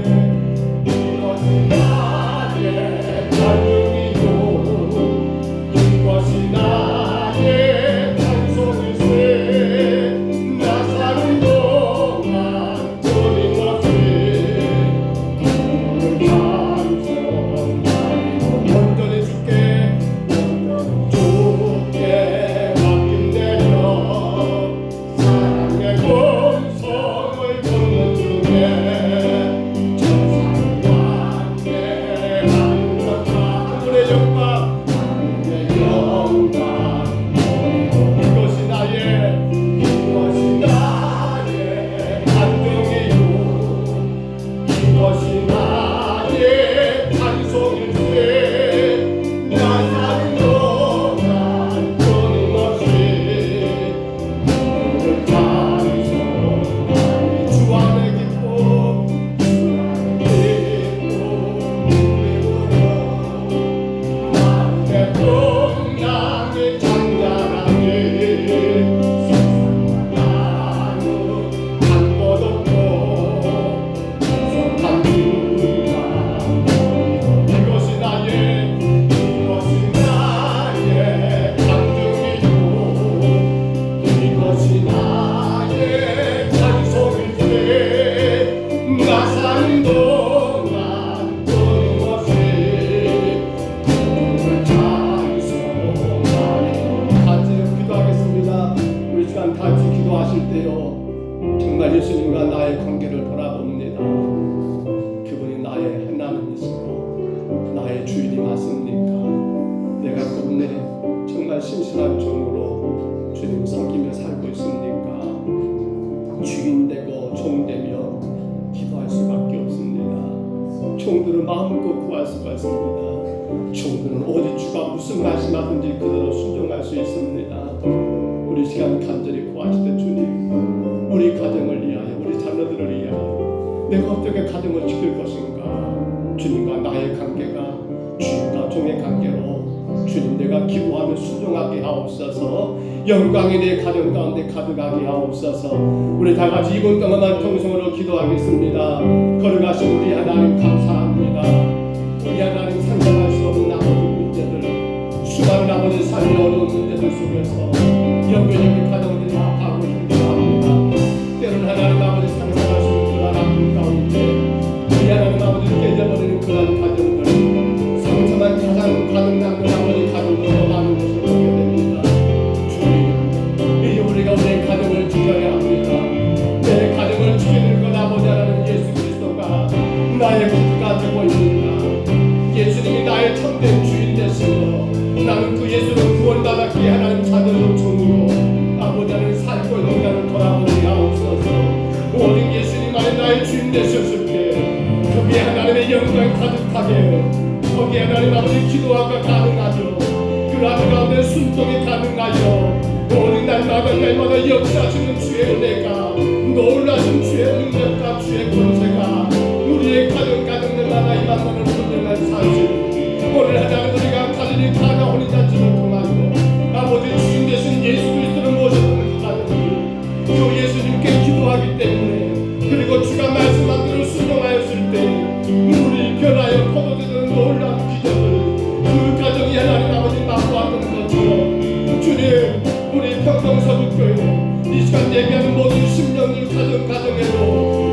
온전한 종으로 주님 섬기며 살고 있습니까? 주인 되고 종 되며 기도할 수밖에 없습니다. 종들은 마음껏 구할 수가 있습니다. 종들은 오직 주가 무슨 말씀하든지 그대로 순종할 수 있습니다. 우리 시간 간절히 구하시되 주님, 우리 가정을 위하여, 우리 자녀들을 위하여 내가 어떻게 가정을 지킬 것인가? 주님과 나의 관계가 주님과 종의 관계로 주님, 내가 기도하며 순종하게 하옵소서. 영광이 내 가정 가운데 가득하게 하옵소서. 우리 다 같이 2분 동안만 통성으로 기도하겠습니다. 걸어가신 우리 하나님 감사합니다. 우리 하나님 상상할 수 없는 아버지 문제들, 수많은 아버지 삶의 어려운 문제들 속에서 여기저기 가정들이 아파하고 힘들어합니다. 때로는 하나님 아버지 상상할 수 없는 그런 아픔 가운데 우리 하나님 아버지 깨져버리는 그런 가정들, 상처만 가장 가득 남는 아버지 가정들로 많은 것을 보게 됩니다. 주님, 이제 우리가 우리의 가정을 지켜야 합니다. 내 가정을 지키는 건 아버지 하나님 예수 그리스도가 나의 구주가 되고 있는가? 예수님이 나의 참된 주인 되시고 나는 그 예수로 구원받았기에 하나님 자녀로 종으로 아버지 하나님 살고 있는 나를 돌아보게 하옵소서. 오직 예수님 안에 나의 주인 되셨을 때 거기에 하나님의 영광 가득하게, 거기에 하나님 아버지 기도하기가 가능하죠. 그 아들 가운데 순종이 가능하여 오직 날마다 역사하시는 주의 은혜가, 놀라신 주의 능력과 주의 권세가 우리의 가정들마다 임한다는 분명한 사실, 오늘 하나님 우리가 가정이 가나 혼인잔치를 통하여 아버지 주인 되신 예수 그리스도를 모셨던 그 가정들, 그 예수님께 기도하기 때문에, 그리고 주가 말씀한 대로 순종하였을 때 물이 변하여 포도되는 놀라운 기적을 그 가정이 하나님 아버지 맛보았던 것처럼, 주님, 우리 평동서구교회 이 시간 예배하는 모든 심령들 가정에도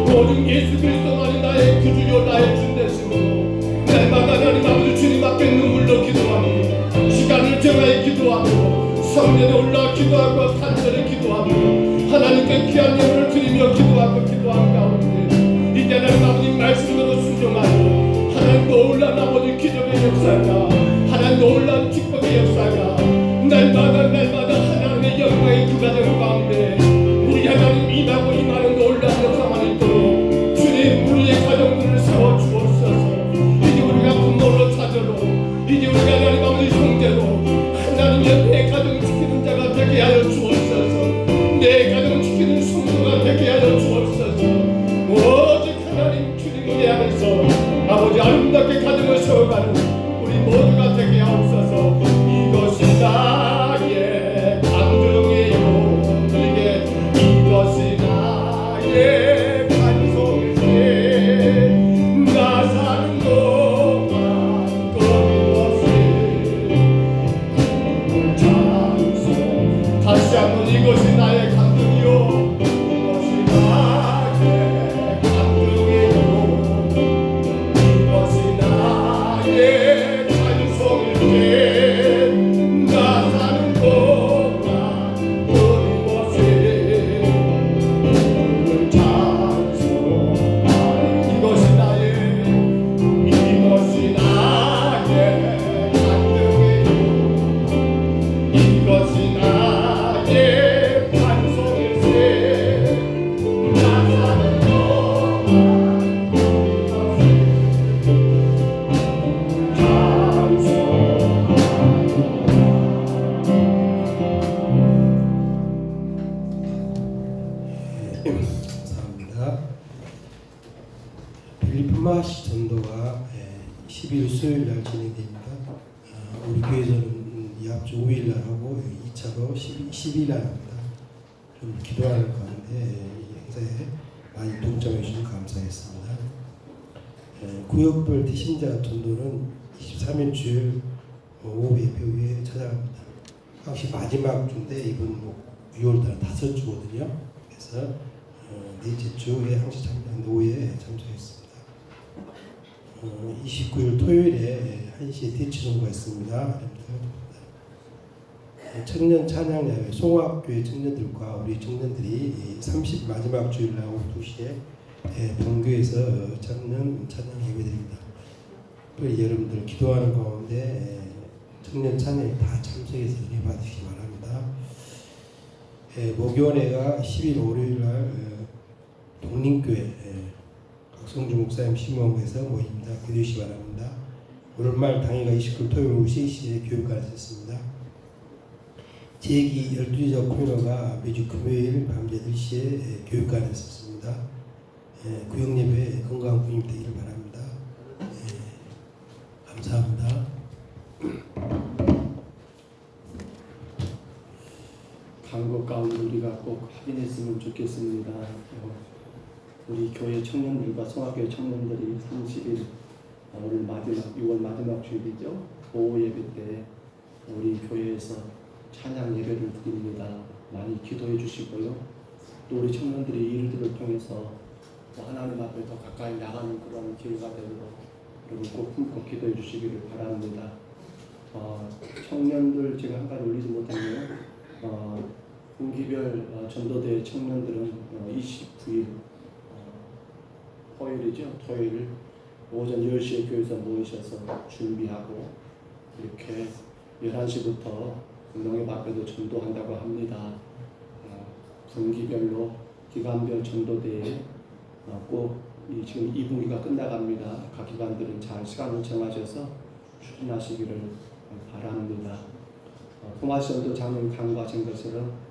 오직 예수 그리스도만이 나의 구주요 나의 주 되심으로 날마다 하나님 아버지 주님 앞에 눈물로 기도하고 시간을 정하여 기도하고 성전에 올라 기도하고 간절히 기도하고 하나님께 귀한 예물을 드리며 기도한 가운데 이제 하나님 아버지 말씀으로 순종하고 하나님 놀란 아버지 기적의 역사가, 하나님 놀란 축복의 역사가 날마다 하나님의 영광의 그 가정 가운데 우리 하나님 임하는 놀라운 역사만 있도록 주님, 우리의 가정들을 세워주옵소서. 이제 우리가 부모로 찾아로, 이제 우리가 하나님 아버지 형제로 하나님의 내 가정 지키는 자가 되게 하여 주옵소서. 내 가정 지키는 성도가 되게 하여 주옵소서. 오직 하나님 주님 은혜 안에서 아버지 아름답게 가정을 세워가는 우리 모두가 되게 하옵소서. 이것이 나의 감정이요, 이것이 나의 반성이세. 나 사는 동안 끊임없이 찬송. 다시 한번 이것이 나의 감정이요, 이것이 나의 감정이요, 이것이 나의 찬송일세. 나 사는 동안 끊임없이 이것이 나의 감정이요, 이것이 나의 반성일세. 나 사는 동안 감사합니다. 필리핀마시 전도가 12일 수요일 날 진행됩니다. 우리 교회에서는 이 앞주 5일 날 하고 2차로 12일 날 합니다. 좀 기도하는 가운데 이 행사에 많이 동참해 주셔서 감사했습니다. 구역별 대신자 전도는 23일 주일 오후 예배 후에 찾아갑니다. 항시 마지막 주인데 이번 6월달 5주거든요. 그래서 넷째 주에 항시 오후에 참석했습니다. 29일 토요일에 1시에 대치송가 있습니다. 청년 찬양야외 송화교회 청년들과 우리 청년들이 30 마지막 주일날 오후 2시에 본교에서 청년 찬양 예배드립니다. 여러분들 기도하는 가운데 청년 찬양에 다 참석해서 은혜 받으시기 바랍니다. 목요일회가 10일 월요일날 독립교회 각성주 목사님 심호흡에서 모입니다. 기도하시기 바랍니다. 오늘말 당일가 29일 토요일 오후 3시에 교육관을 했습니다. 제2기 12적 코너가 매주 금요일 밤 8시에 교육관을 했습니다. 구역예배 건강한 부임 되기를 바랍니다. 감사합니다. 간구 가운데 우리가 꼭 확인했으면 좋겠습니다. 우리 교회 청년들과 성화교회 청년들이 30일 오늘 마지막 6월 마지막 주일이죠. 오후 예배 때 우리 교회에서 찬양 예배를 드립니다. 많이 기도해 주시고요. 또 우리 청년들이 이 일들을 통해서 하나님 앞에 더 가까이 나가는 그런 기회가 되도록 여러분 꼭 품고 기도해 주시기를 바랍니다. 청년들 제가 한 가지 올리지 못했네요. 분기별 전도대 청년들은 29일 토요일 오전 10시에 교회에서 모이셔서 준비하고 이렇게 11시부터 농협 앞에도 전도한다고 합니다. 분기별로 기간별 전도대에 꼭 지금 2분기가 끝나갑니다. 각 기관들은 잘 시간을 정하셔서 추진하시기를 바랍니다. 토마스 전도 장로님 강구하신 것처럼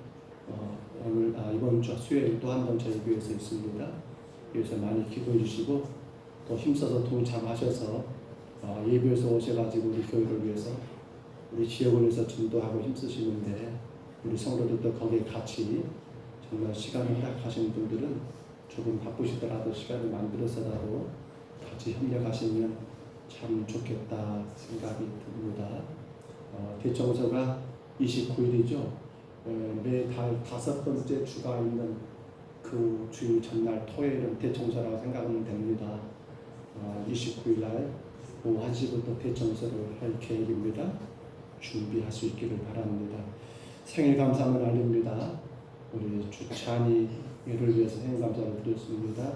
오늘 이번 주 수요일 또 한 번 저희 교회에서 있습니다. 그래서 많이 기도해 주시고 또 힘써서 동참하셔서 예배에서 오셔가지고 우리 교회를 위해서 우리 지역을 위해서 전도하고 힘쓰시는데 우리 성도들도 거기에 같이 정말 시간을 허락하시는 분들은 조금 바쁘시더라도 시간을 만들어서라도 같이 협력하시면 참 좋겠다 생각이 듭니다. 대청소가 29일이죠. 매달 5번째 주가 있는 그 주일 전날 토요일은 대청소라고 생각하면 됩니다. 29일 날 오후 1시부터 대청소를 할 계획입니다. 준비할 수 있기를 바랍니다. 생일 감사를 알립니다. 우리 주찬이를 위해서 생일 감사를 드렸습니다.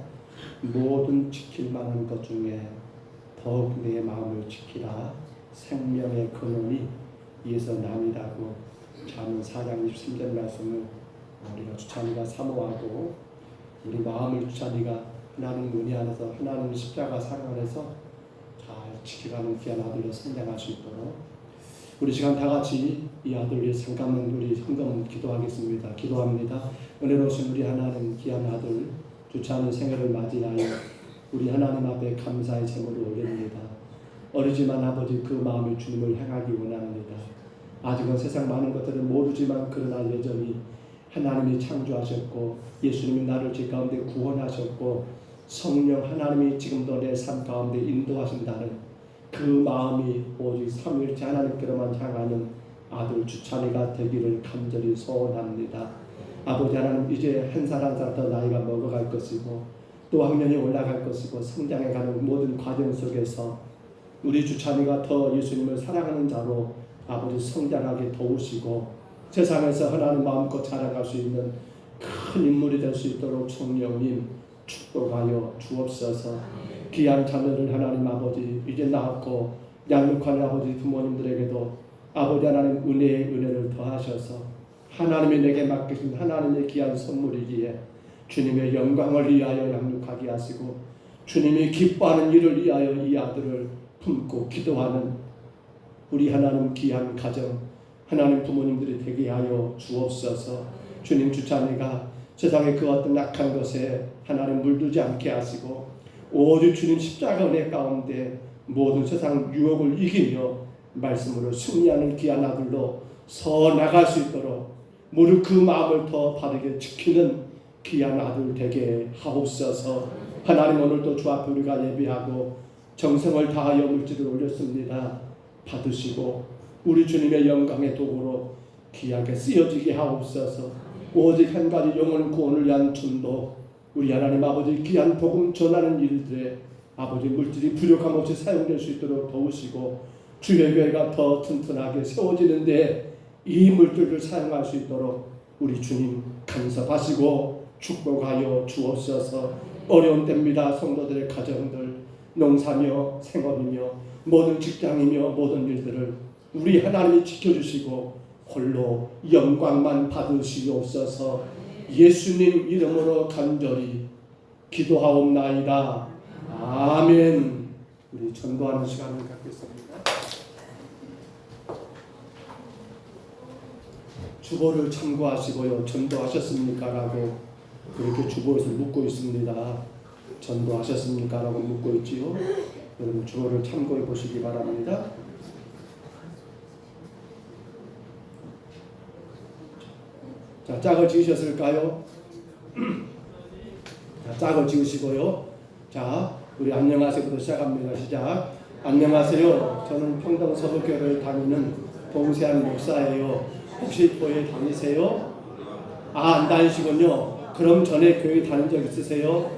모든 지킬 만한 것 중에 더욱 내 마음을 지키라. 생명의 근원이 이에서 남이라고 잠언 4장 23절 말씀을 우리가 주찬이가 사모하고 우리 마음을 주찬이가 하나님 은혜 안에서 하나님 십자가 사랑 안에서 잘 지켜가는 귀한 아들로 성장할 수 있도록 우리 시간 다 같이 이 아들 위해 잠깐만 우리 성금 기도하겠습니다. 기도합니다. 은혜로우신 우리 하나님 귀한 아들 주찬이 생일을 맞이하여 우리 하나님 앞에 감사의 제물을 올립니다. 어리지만 아버지 그 마음이 주님을 향하기 원합니다. 아직은 세상 많은 것들을 모르지만 그러나 여전히 하나님이 창조하셨고 예수님이 나를 제 가운데 구원하셨고 성령 하나님이 지금도 내 삶 가운데 인도하신다는 그 마음이 오직 삼위일체 하나님께로만 향하는 아들 주찬이가 되기를 간절히 소원합니다. 아버지 하나님 이제 한 살 한 살 더 나이가 먹어갈 것이고 또 학년이 올라갈 것이고 성장해가는 모든 과정 속에서 우리 주찬이가 더 예수님을 사랑하는 자로 아버지 성장하게 도우시고 세상에서 하나님 마음껏 자라갈 수 있는 큰 인물이 될 수 있도록 성령님 축복하여 주옵소서. 귀한 자녀를 하나님 아버지 이제 낳았고 양육할 아버지 부모님들에게도 아버지 하나님 은혜의 은혜를 더하셔서 하나님이 내게 맡기신 하나님의 귀한 선물이기에 주님의 영광을 위하여 양육하게 하시고 주님이 기뻐하는 일을 위하여 이 아들을 품고 기도하는 우리 하나님 귀한 가정 하나님 부모님들이 되게 하여 주옵소서. 주님 주찬이가 세상의 그 어떤 악한 것에 하나님 물들지 않게 하시고 오직 주님 십자가 은혜 가운데 모든 세상 유혹을 이기며 말씀으로 승리하는 귀한 아들로 서 나갈 수 있도록 무릇 그 마음을 더 바르게 지키는 귀한 아들 되게 하옵소서. 하나님 오늘도 주 앞에 우리가 예배하고 정성을 다하여 물질을 올렸습니다. 받으시고 우리 주님의 영광의 도구로 귀하게 쓰여지게 하옵소서. 오직 한 가지 영혼 구원을 위한 전도 우리 하나님 아버지 귀한 복음 전하는 일들에 아버지 물질이 부족함 없이 사용될 수 있도록 도우시고 주의 교회가 더 튼튼하게 세워지는데 이 물질을 사용할 수 있도록 우리 주님 간섭하시고 축복하여 주옵소서. 어려운 때입니다. 성도들의 가정들 농사며 생업이며 모든 직장이며 모든 일들을 우리 하나님이 지켜주시고 홀로 영광만 받으시옵소서. 예수님 이름으로 간절히 기도하옵나이다. 아멘. 우리 전도하는 시간을 갖겠습니다. 주보를 참고하시고요. 전도하셨습니까? 라고 그렇게 주보에서 묻고 있습니다. 전도하셨습니까? 라고 묻고 있지요. 여러분 주보를 참고해 보시기 바랍니다. 자, 짝을 지으셨을까요? 자, 짝을 지으시고요. 자, 우리 안녕하세요부터 시작합니다. 시작. 안녕하세요. 저는 평동 서부교회를 다니는 봉세한 목사예요. 혹시 교회 다니세요? 아, 안 다니시군요. 그럼 전에 교회 다닌 적 있으세요?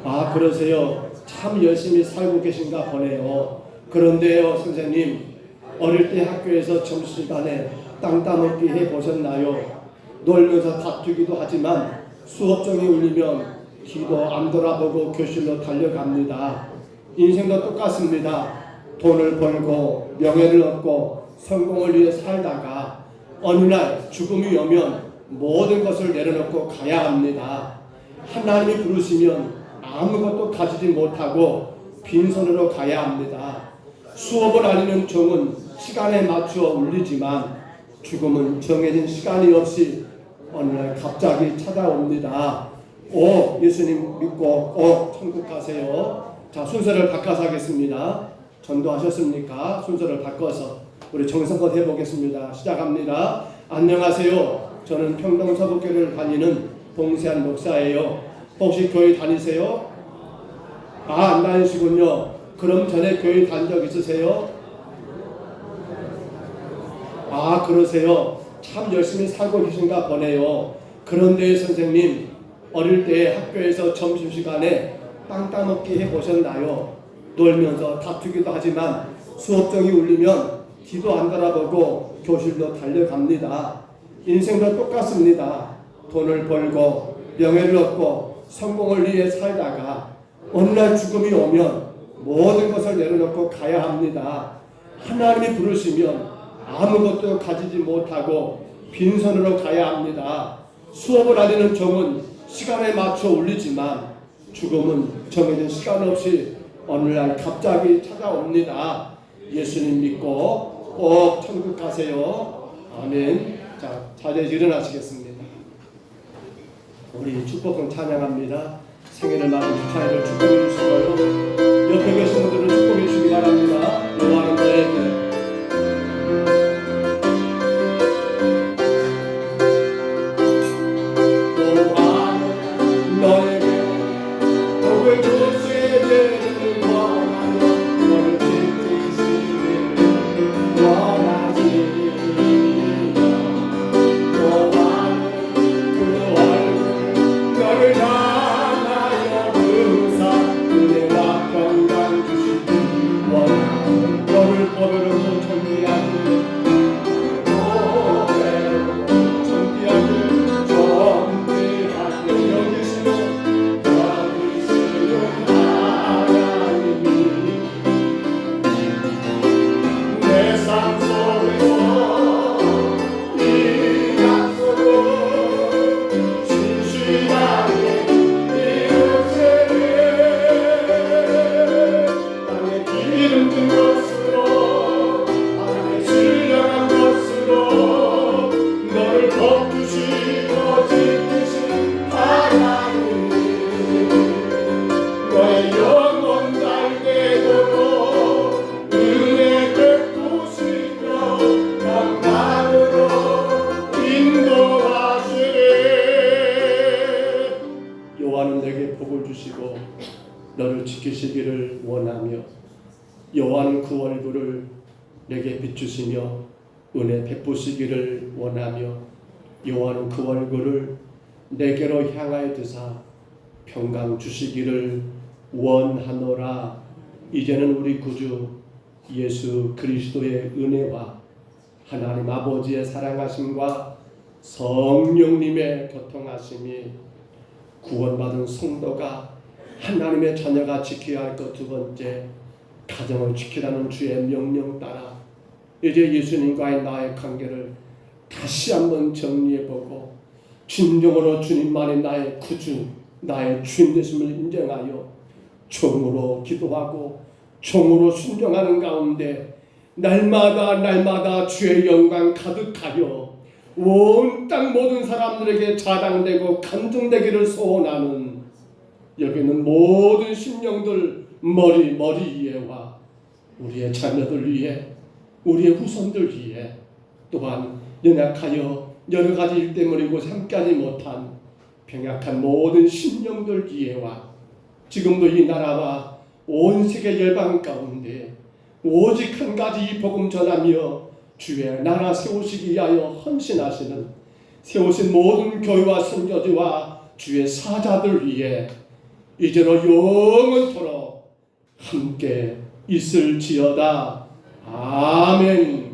아, 그러세요. 참 열심히 살고 계신가 보네요. 그런데요, 선생님, 어릴 때 학교에서 점심시간에 땅 따먹기 해보셨나요? 놀면서 다투기도 하지만 수업종이 울리면 뒤도 안 돌아보고 교실로 달려갑니다. 인생도 똑같습니다. 돈을 벌고 명예를 얻고 성공을 위해 살다가 어느 날 죽음이 오면 모든 것을 내려놓고 가야 합니다. 하나님이 부르시면 아무것도 가지지 못하고 빈손으로 가야 합니다. 수업을 알리는 종은 시간에 맞추어 울리지만 죽음은 정해진 시간이 없이 어느 날 갑자기 찾아옵니다. 꼭 예수님 믿고 꼭 천국 가세요. 자, 순서를 바꿔서 하겠습니다. 전도하셨습니까? 순서를 바꿔서 우리 정성껏 해보겠습니다. 시작합니다. 안녕하세요. 저는 평동 서부교회를 다니는 봉세한 목사예요. 혹시 교회 다니세요? 아, 안 다니시군요. 그럼 전에 교회 다닌 적 있으세요? 아, 그러세요. 참 열심히 살고 계신가 보네요. 그런데 선생님, 어릴 때 학교에서 점심시간에 땅 따먹기 해보셨나요? 놀면서 다투기도 하지만 수업종이 울리면 뒤도 안 돌아보고 교실로 달려갑니다. 인생도 똑같습니다. 돈을 벌고 명예를 얻고 성공을 위해 살다가 어느 날 죽음이 오면 모든 것을 내려놓고 가야 합니다. 하나님이 부르시면 아무것도 가지지 못하고 빈손으로 가야 합니다. 수업을 알리는 종은 시간에 맞춰 울리지만 죽음은 정해진 시간 없이 어느 날 갑자기 찾아옵니다. 예수님 믿고 꼭 천국 가세요. 아멘. 자, 자리에서 일어나시겠습니다. 우리 축복은 찬양합니다. 생일을 맞은 축하해를 축복해 주시고요. 옆에 계신 분들은 축복해 주시기 바랍니다. 요한은 너에게 너를 지키시기를 원하며 여호와는 그 얼굴을 내게 비추시며 은혜 베푸시기를 원하며 여호와는 그 얼굴을 내게로 향하여 드사 평강 주시기를 원하노라. 이제는 우리 구주 예수 그리스도의 은혜와 하나님 아버지의 사랑하심과 성령님의 교통하심이 구원받은 성도가 하나님의 자녀가 지켜야 할 것 두 번째, 가정을 지키라는 주의 명령 따라 이제 예수님과의 나의 관계를 다시 한번 정리해보고 진정으로 주님만이 나의 구주, 나의 주인 되심을 인정하여 종으로 기도하고 종으로 순종하는 가운데 날마다 주의 영광 가득하여 온 땅 모든 사람들에게 자랑되고 간증되기를 소원하는 여기 있는 모든 심령들 머리 위에와 우리의 자녀들 위에 우리의 후손들 위에 또한 연약하여 여러 가지 일 때문에 이곳에 함께하지 못한 병약한 모든 심령들 위에와 지금도 이 나라와 온 세계 열방 가운데 오직 한 가지 이 복음 전하며 주의 나라 세우시기 위하여 헌신하시는 세우신 모든 교회와 선교지와 주의 사자들 위해 이제로 영원토록 함께 있을지어다. 아멘.